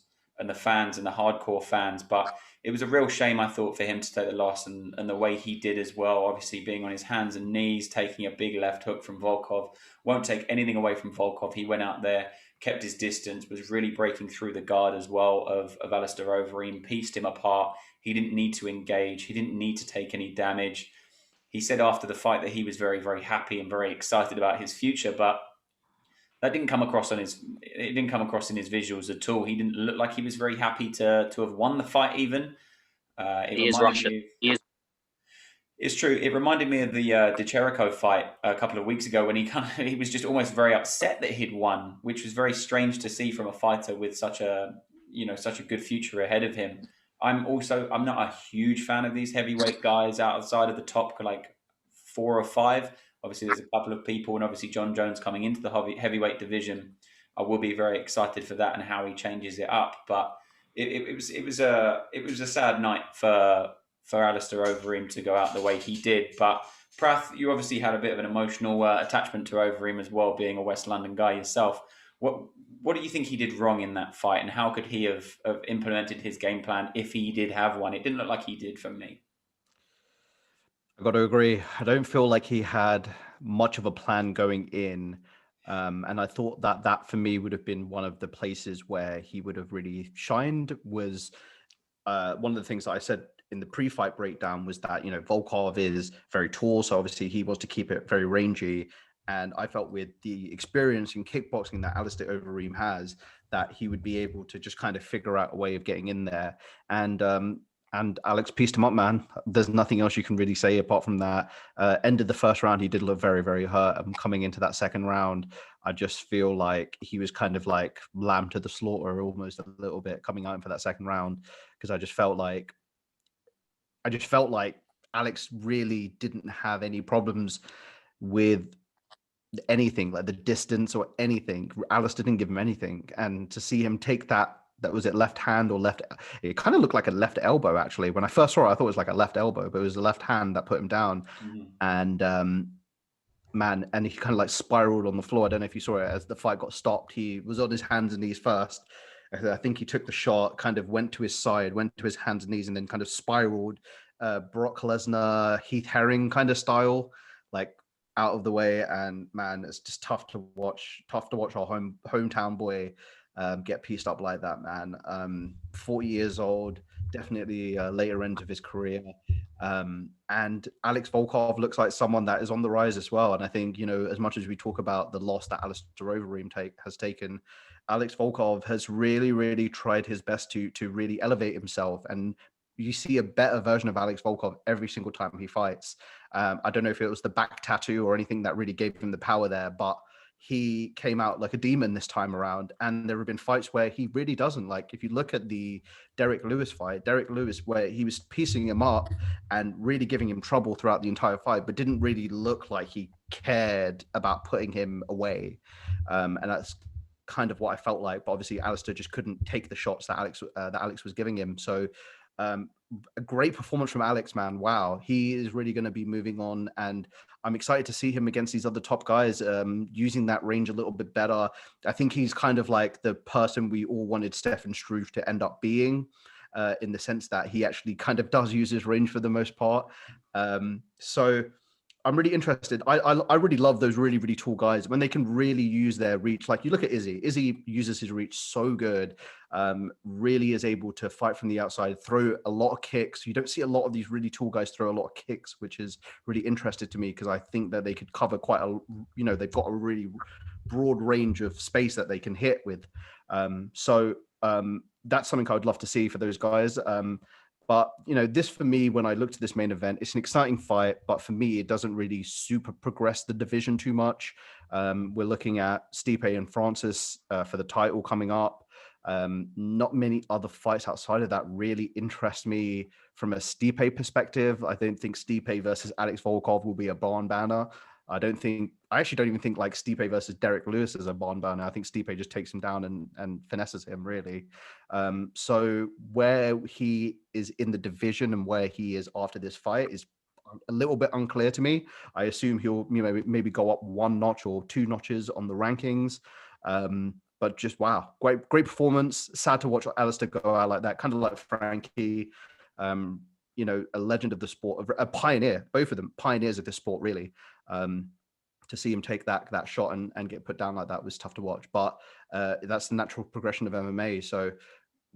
the fans and the hardcore fans. But it was a real shame, I thought, for him to take the loss, and the way he did as well. Obviously, being on his hands and knees, taking a big left hook from Volkov. Won't take anything away from Volkov. He went out there, kept his distance, was really breaking through the guard as well of Alistair Overeem, pieced him apart. He didn't need to engage. He didn't need to take any damage. He said after the fight that he was very, very happy and very excited about his future, but that didn't come across in his visuals at all. He didn't look like he was very happy to have won the fight even. He is Russian. It's true. It reminded me of the DeCherico fight a couple of weeks ago when he was just almost very upset that he'd won, which was very strange to see from a fighter with such a good future ahead of him. I'm not a huge fan of these heavyweight guys outside of the top 4 or 5. Obviously, there's a couple of people, and obviously John Jones coming into the heavyweight division. I will be very excited for that and how he changes it up. But it was a sad night for Alistair Overeem to go out the way he did. But Prath, you obviously had a bit of an emotional attachment to Overeem as well, being a West London guy yourself. What do you think he did wrong in that fight, and how could he have implemented his game plan if he did have one? It didn't look like he did for me. I've got to agree. I don't feel like he had much of a plan going in. And I thought that for me would have been one of the places where he would have really shined. Was one of the things that I said in the pre-fight breakdown was that, Volkov is very tall. So obviously he was to keep it very rangy. And I felt with the experience in kickboxing that Alistair Overeem has, that he would be able to just kind of figure out a way of getting in there. And Alex pieced him up, man. There's nothing else you can really say apart from that. Ended the first round, he did look very, very hurt. And coming into that second round, I just feel like he was kind of like lamb to the slaughter almost a little bit coming out for that second round, because I just felt like Alex really didn't have any problems with anything, like the distance or anything. Alistair didn't give him anything. And to see him take that was it left hand or left, it kind of looked like a left elbow actually. When I first saw it, I thought it was like a left elbow, but it was the left hand that put him down. Mm-hmm. And man, and he kind of like spiraled on the floor. I don't know if you saw it. As the fight got stopped, he was on his hands and knees first. I think he took the shot, kind of went to his side, went to his hands and knees, and then kind of spiraled Brock Lesnar, Heath Herring kind of style, like out of the way. And man, it's just tough to watch our hometown boy get pieced up like that, man. 40 years old, definitely later end of his career. And Alex Volkov looks like someone that is on the rise as well. And I think, as much as we talk about the loss that Alistair Overeem has taken, Alex Volkov has really, really tried his best to really elevate himself. And you see a better version of Alex Volkov every single time he fights. I don't know if it was the back tattoo or anything that really gave him the power there, but he came out like a demon this time around. And there have been fights where he really doesn't. Like if you look at the Derek Lewis fight, where he was piecing him up and really giving him trouble throughout the entire fight, but didn't really look like he cared about putting him away. And that's kind of what I felt like. But obviously Alistair just couldn't take the shots that Alex was giving him. So a great performance from Alex, man. Wow. He is really going to be moving on, and I'm excited to see him against these other top guys, using that range a little bit better. I think he's kind of like the person we all wanted Stefan Struve to end up being, in the sense that he actually kind of does use his range for the most part. So I'm really interested. I really love those really, really tall guys when they can really use their reach. Like you look at Izzy. Izzy uses his reach so good. Really is able to fight from the outside, throw a lot of kicks. You don't see a lot of these really tall guys throw a lot of kicks, which is really interested to me because I think that they could cover quite they've got a really broad range of space that they can hit with. So that's something I would love to see for those guys. But, this for me, when I looked at this main event, it's an exciting fight, but for me, it doesn't really super progress the division too much. We're looking at Stipe and Francis for the title coming up. Not many other fights outside of that really interest me from a Stipe perspective. I don't think Stipe versus Alex Volkov will be a barn banner. I actually don't even think like Stipe versus Derek Lewis is a barn burner. I think Stipe just takes him down and finesses him really. So where he is in the division and where he is after this fight is a little bit unclear to me. I assume he'll maybe go up one notch or two notches on the rankings. But just wow, great performance. Sad to watch Alistair go out like that, kind of like Frankie. A legend of the sport, a pioneer, both of them pioneers of the sport, really. To see him take that shot and get put down like that was tough to watch. But that's the natural progression of MMA. So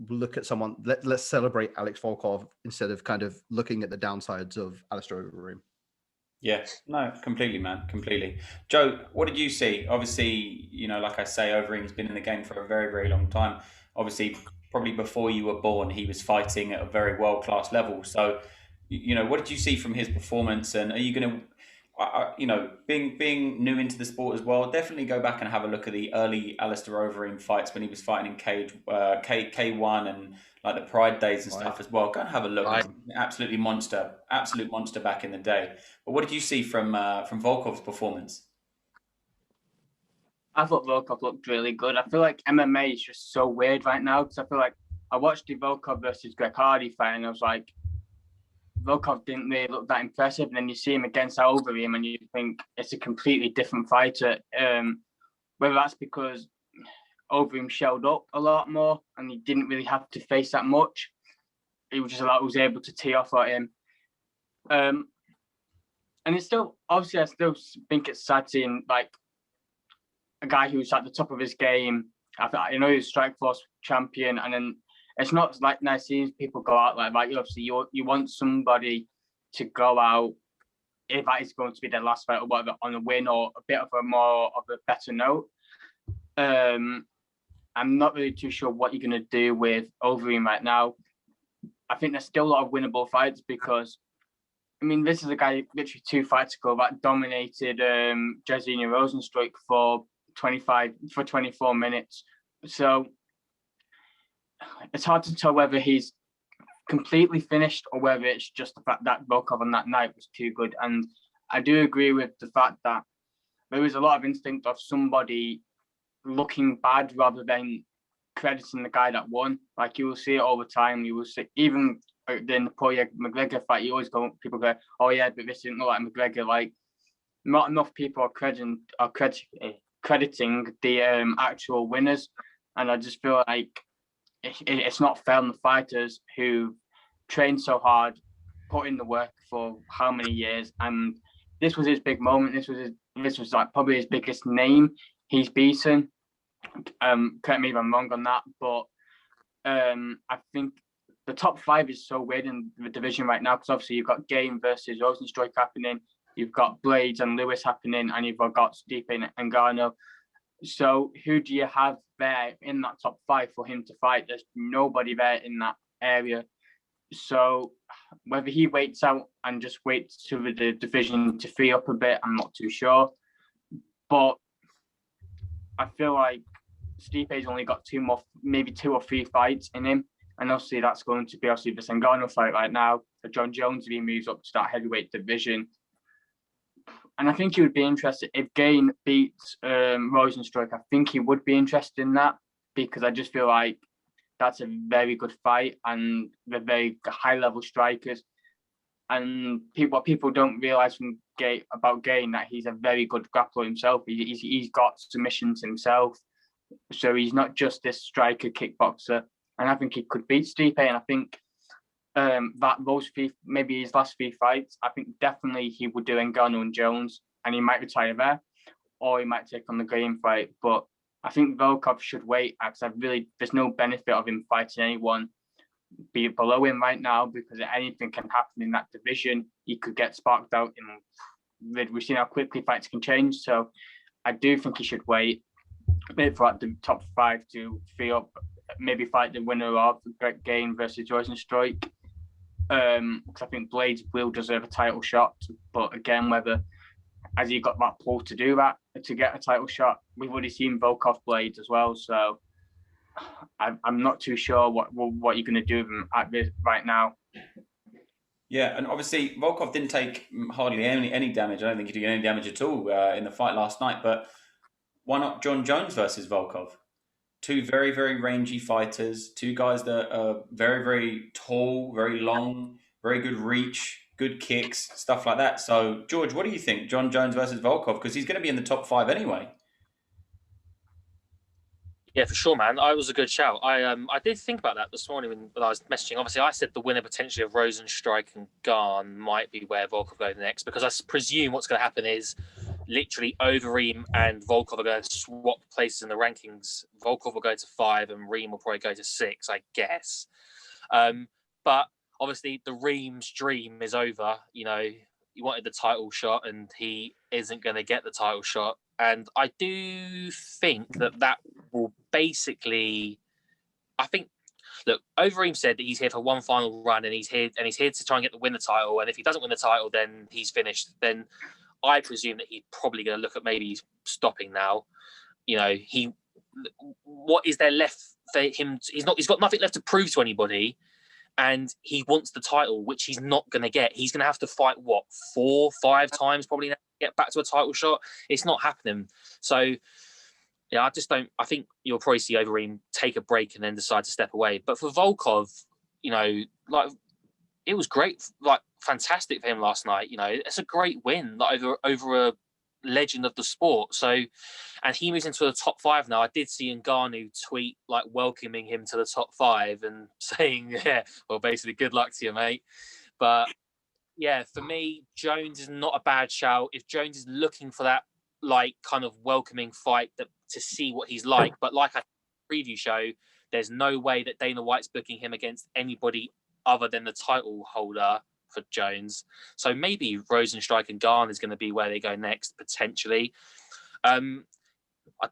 look at someone, let's celebrate Alex Volkov instead of kind of looking at the downsides of Alistair Overeem. Yes, no, completely, man, completely. Joe, what did you see? Obviously, like I say, Overeem's been in the game for a very, very long time. Obviously, probably before you were born, he was fighting at a very world-class level. So, what did you see from his performance? And are you going to, being new into the sport as well, definitely go back and have a look at the early Alistair Overeem fights when he was fighting in K1 and like the Pride days and stuff as well. Go and have a look. Right. Absolute monster back in the day. But what did you see from Volkov's performance? I thought Volkov looked really good. I feel like MMA is just so weird right now because I feel like I watched the Volkov versus Greg Hardy fight and I was like, Volkov didn't really look that impressive. And then you see him against Overeem and you think it's a completely different fighter. Whether that's because Overeem shelled up a lot more and he didn't really have to face that much. He was able to tee off at him. And it's still, obviously, I still think it's sad seeing like a guy who's at the top of his game. I know he's Strikeforce champion, and then it's not like nice seeing people go out like that. Obviously, you want somebody to go out if that is going to be their last fight or whatever on a win or a bit of a better note. I'm not really too sure what you're going to do with Overeem right now. I think there's still a lot of winnable fights because, this is a guy literally 2 fights ago that dominated Jairzinho Rozenstruik for 24 minutes. So it's hard to tell whether he's completely finished or whether it's just the fact that Volkov on that night was too good. And I do agree with the fact that there is a lot of instinct of somebody looking bad rather than crediting the guy that won. Like you will see it all the time. You will see even in the Poirier McGregor fight. People go, "Oh yeah, but this didn't look like McGregor." Like not enough people are crediting the actual winners, and I just feel like it's not fair on the fighters who trained so hard, put in the work for how many years, and this was his big moment. This was like probably his biggest name he's beaten. Correct me if I'm wrong on that, but I think the top 5 is so weird in the division right now because obviously you've got Game versus Rozenstruik happening, you've got Blades and Lewis happening, and you've got Stipe and Ngannou. So who do you have there in that top 5 for him to fight? There's nobody there in that area. So whether he waits out and just waits to the division to free up a bit, I'm not too sure. But I feel like Stipe's only got 2 or 3 fights in him. And obviously that's going to be the Ngannou fight right now. So John Jones, if he moves up to that heavyweight division. And I think he would be interested if Gain beats Rozenstruik. I think he would be interested in that because I just feel like that's a very good fight and they're very high-level strikers. And what people don't realize about Gain that he's a very good grappler himself. He's got submissions himself, so he's not just this striker kickboxer. And I think he could beat Stipe. And I think maybe his last 3 fights, I think definitely he would do Ngannou and Jones, and he might retire there, or he might take on the Game fight. But I think Volkov should wait because there's no benefit of him fighting anyone be below him right now because anything can happen in that division. He could get sparked out. We've seen how quickly fights can change. So I do think he should wait for the top 5 to free up, maybe fight the winner of Gain versus Rozenstruik. because I think Blades will deserve a title shot. But again, whether has he got that pull to do that, to get a title shot? We've already seen Volkov Blades as well, so I'm not too sure what you're going to do with him at this right now. Yeah, and obviously Volkov didn't take hardly any damage. I don't think he did any damage at all in the fight last night. But why not John Jones versus Volkov? Two very, very rangy fighters. Two guys that are very, very tall, very long, very good reach, good kicks, stuff like that. So, George, what do you think? John Jones versus Volkov? Because he's going to be in the top 5 anyway. Yeah, for sure, man. I was a good shout. I did think about that this morning when I was messaging. Obviously, I said the winner potentially of Rosenstrike and Garn might be where Volkov goes next, because I presume what's going to happen is literally Overeem and Volkov are going to swap places in the rankings. Volkov will go to 5 and Reem will probably go to 6, I guess. But obviously the Reem's dream is over. You know, he wanted the title shot and he isn't going to get the title shot. And I do think that will basically, I think, look, Overeem said that he's here for one final run and he's here to try and get the win the title. And if he doesn't win the title, then he's finished. Then I presume that he's probably going to look at maybe stopping now. You know, what is there left for him? He's got nothing left to prove to anybody. And he wants the title, which he's not going to get. He's going to have to fight, 4-5 times probably now to get back to a title shot. It's not happening. So, yeah, I think you'll probably see Overeem take a break and then decide to step away. But for Volkov, you know, like, it was great, like, fantastic for him last night. You know, it's a great win, like, over a legend of the sport. So, and he moves into the top 5 now. I did see Ngannou tweet like welcoming him to the top 5 and saying, yeah, well, basically good luck to you, mate. But yeah, for me, Jones is not a bad shout. If Jones is looking for that like kind of welcoming fight to see what he's like, but like I preview show, there's no way that Dana White's booking him against anybody other than the title holder for Jones. So maybe Rosenstrike and Garn is going to be where they go next, potentially. I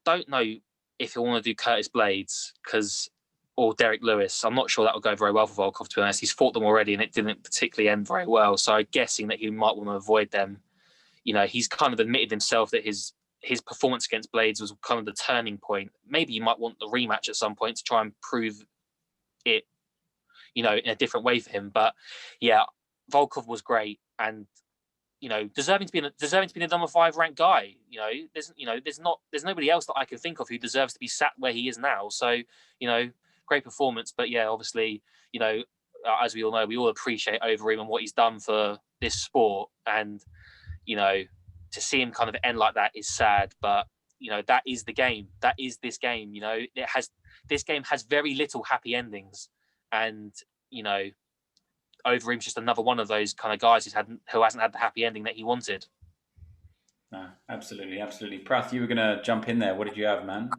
don't know if he'll want to do Curtis Blades or Derek Lewis. I'm not sure that will go very well for Volkov, to be honest. He's fought them already and it didn't particularly end very well. So I'm guessing that he might want to avoid them. You know, he's kind of admitted himself that his performance against Blades was kind of the turning point. Maybe he might want the rematch at some point to try and prove it, you know, in a different way for him. But yeah, Volkov was great and, you know, deserving to be the number 5 ranked guy. You know, there's nobody else that I can think of who deserves to be sat where he is now. So, you know, great performance. But yeah, obviously, you know, as we all know, we all appreciate Overeem and what he's done for this sport. And, you know, to see him kind of end like that is sad. But, you know, that is the game. That is this game. You know, this game has very little happy endings. And, you know, Overeem's just another one of those kind of guys who hasn't had the happy ending that he wanted. No, absolutely. Prath, you were going to jump in there. What did you have, man?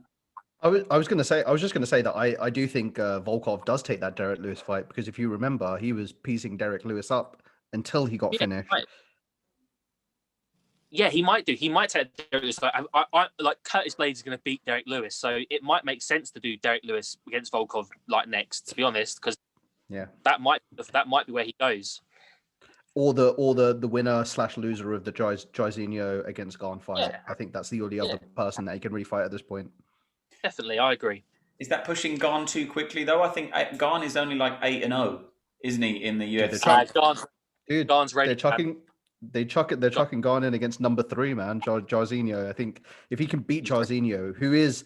I was just going to say that I do think Volkov does take that Derek Lewis fight, because if you remember, he was piecing Derek Lewis up until he got finished. Right. Yeah, he might do. He might take Derek Lewis. I like Curtis Blades is going to beat Derek Lewis, so it might make sense to do Derek Lewis against Volkov like next. To be honest, because that might be where he goes. Or the winner / loser of the Jairzinho against Garn fight. Yeah. I think that's the only other person that he can refight at this point. Definitely, I agree. Is that pushing Garn too quickly though? I think Garn is only like 8-0, isn't he, in the UFC? Garn's ready. They're chucking Garn in against number 3, man, Jairzinho. I think if he can beat Jairzinho, who is,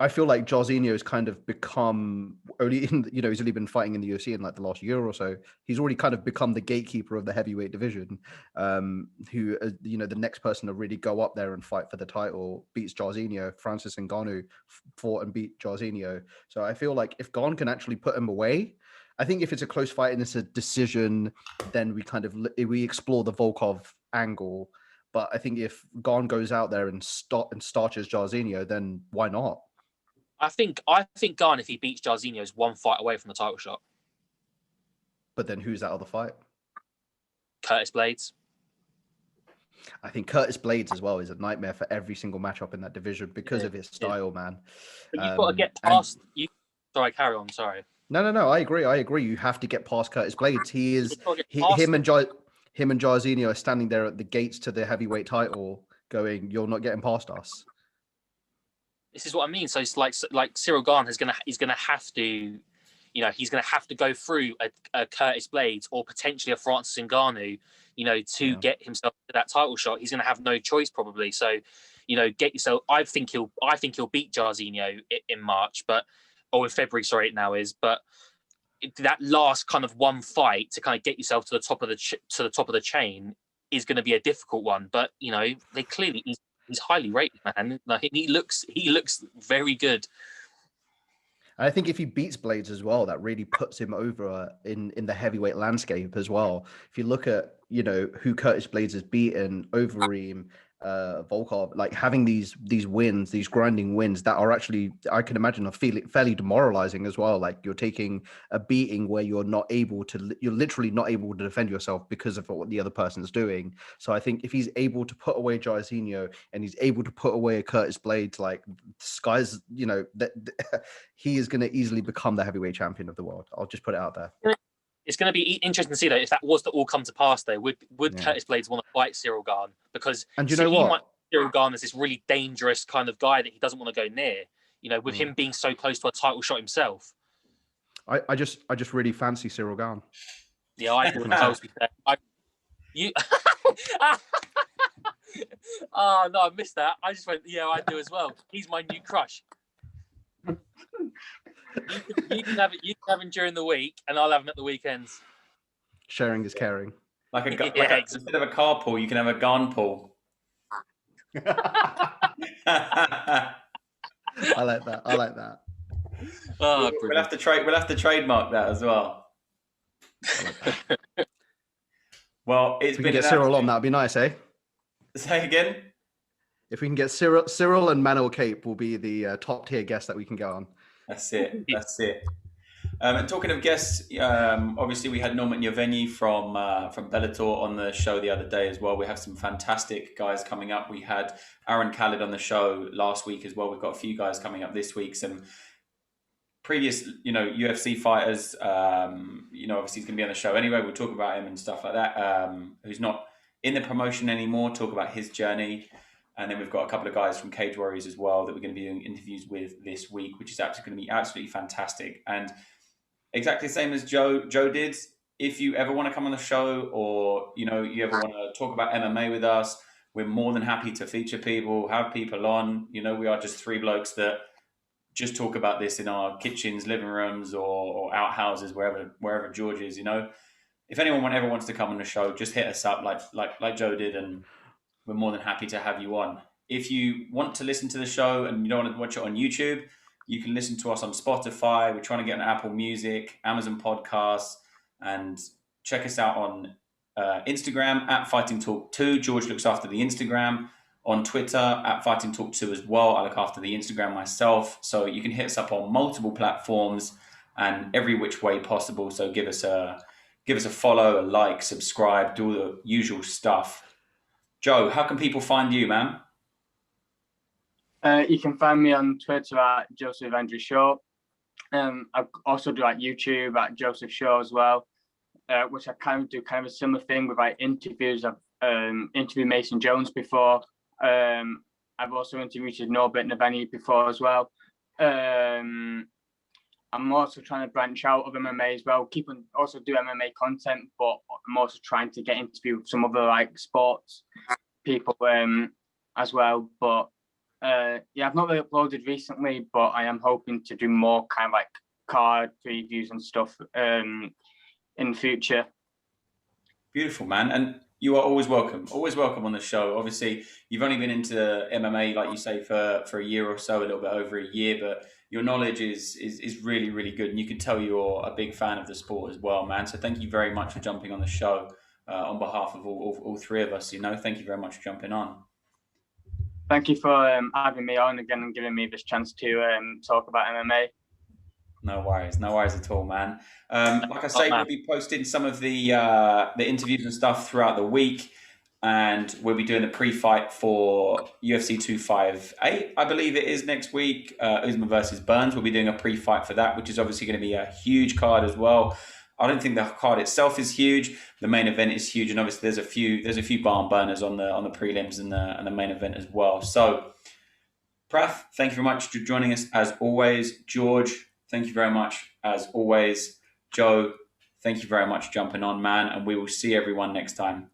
I feel like Jairzinho has kind of become he's only been fighting in the UFC in like the last year or so. He's already kind of become the gatekeeper of the heavyweight division. Who, the next person to really go up there and fight for the title beats Jairzinho. Francis Ngannou fought and beat Jairzinho. So I feel like if Garn can actually put him away, I think if it's a close fight and it's a decision, then we explore the Volkov angle. But I think if Garn goes out there and starches Jairzinho, then why not? I think Garn, if he beats Jairzinho, is one fight away from the title shot. But then who's that other fight? Curtis Blades. I think Curtis Blades as well is a nightmare for every single matchup in that division because of his style, man. But you've got to get past you. Sorry, carry on. Sorry. No. I agree. You have to get past Curtis Blades. He is him and Jairzinho are standing there at the gates to the heavyweight title, going, "You're not getting past us." This is what I mean. So it's like Cyril Gane is gonna have to, he's gonna have to go through a Curtis Blades or potentially a Francis Ngannou, to get himself to that title shot. He's gonna have no choice probably. So, get yourself. I think he'll beat Jairzinho in March, or in February. Sorry, it now is. But that last kind of one fight to kind of get yourself to the top of the chain is going to be a difficult one. But they clearly. He's highly rated, man. Like, he looks very good. I think if he beats Blades as well, that really puts him over in the heavyweight landscape as well. If you look at who Curtis Blades has beaten, Overeem, Volkov, like having these wins, these grinding wins that are actually, I can imagine, are fairly demoralizing as well. Like you're taking a beating where you're literally not able to defend yourself because of what the other person's doing. So I think if he's able to put away Jairzinho and he's able to put away Curtis Blades, like skies, that he is going to easily become the heavyweight champion of the world. I'll just put it out there. It's going to be interesting to see, though, if that was to all come to pass, though, would Curtis Blades want to fight Cyril Gane? Because what? Might Cyril Gane is this really dangerous kind of guy that he doesn't want to go near, with him being so close to a title shot himself. I just really fancy Cyril Gane. Yeah, I wouldn't else be there. Oh, no, I missed that. I just went, yeah, I do as well. He's my new crush. You can have him during the week, and I'll have him at the weekends. Sharing is caring. Instead of a carpool, you can have a Gane pool. I like that. Oh, we'll have to trademark that as well. Well, if we can get Cyril on, that'd be nice, eh? Say again. If we can get Cyril and Manuel Cape will be the top tier guest that we can go on. That's it. And talking of guests, obviously we had Norman Yevgeny from Bellator on the show the other day as well. We have some fantastic guys coming up. We had Aaron Khalid on the show last week as well. We've got a few guys coming up this week. Some previous, UFC fighters. Obviously he's going to be on the show anyway. We'll talk about him and stuff like that. Who's not in the promotion anymore. Talk about his journey. And then we've got a couple of guys from Cage Warriors as well that we're going to be doing interviews with this week, which is actually going to be absolutely fantastic. And exactly the same as Joe did. If you ever want to come on the show, or you ever want to talk about MMA with us, we're more than happy to feature people, have people on. We are just three blokes that just talk about this in our kitchens, living rooms, or outhouses, wherever George is. If anyone ever wants to come on the show, just hit us up like Joe did, and we're more than happy to have you on. If you want to listen to the show and you don't want to watch it on YouTube, you can listen to us on Spotify. We're trying to get on Apple Music, Amazon Podcasts, and check us out on Instagram at Fighting Talk 2. George looks after the Instagram. On Twitter at Fighting Talk 2 as well. I look after the Instagram myself. So you can hit us up on multiple platforms and every which way possible. So give us a follow, a like, subscribe, do all the usual stuff. Joe, how can people find you, man? You can find me on Twitter at Joseph Andrew Shaw. I also do YouTube at Joseph Shaw as well, which I kind of do a similar thing with interviews. I've interviewed Mason Jones before. I've also interviewed Norbert Naveni before as well. I'm also trying to branch out of MMA as well. Also do MMA content, but I'm also trying to get interview some other sports people as well. But I've not really uploaded recently, but I am hoping to do more card previews and stuff in the future. Beautiful, man. And you are always welcome on the show. Obviously, you've only been into MMA, like you say, for a year or so, a little bit over a year, but your knowledge is really, really good. And you can tell you're a big fan of the sport as well, man. So thank you very much for jumping on the show on behalf of all three of us. Thank you very much for jumping on. Thank you for having me on again and giving me this chance to talk about MMA. No worries at all, man. Like I say, we'll be posting some of the interviews and stuff throughout the week. and we'll be doing the pre-fight for UFC 258, I believe it is, next week. Usman versus Burns. We'll be doing a pre-fight for that, which is obviously going to be a huge card as well. I don't think the card itself is huge. The main event is huge, and obviously there's a few barn burners on the prelims and the main event as well. So, Prath, thank you very much for joining us as always. George, thank you very much as always. Joe, thank you very much for jumping on, man, and we will see everyone next time.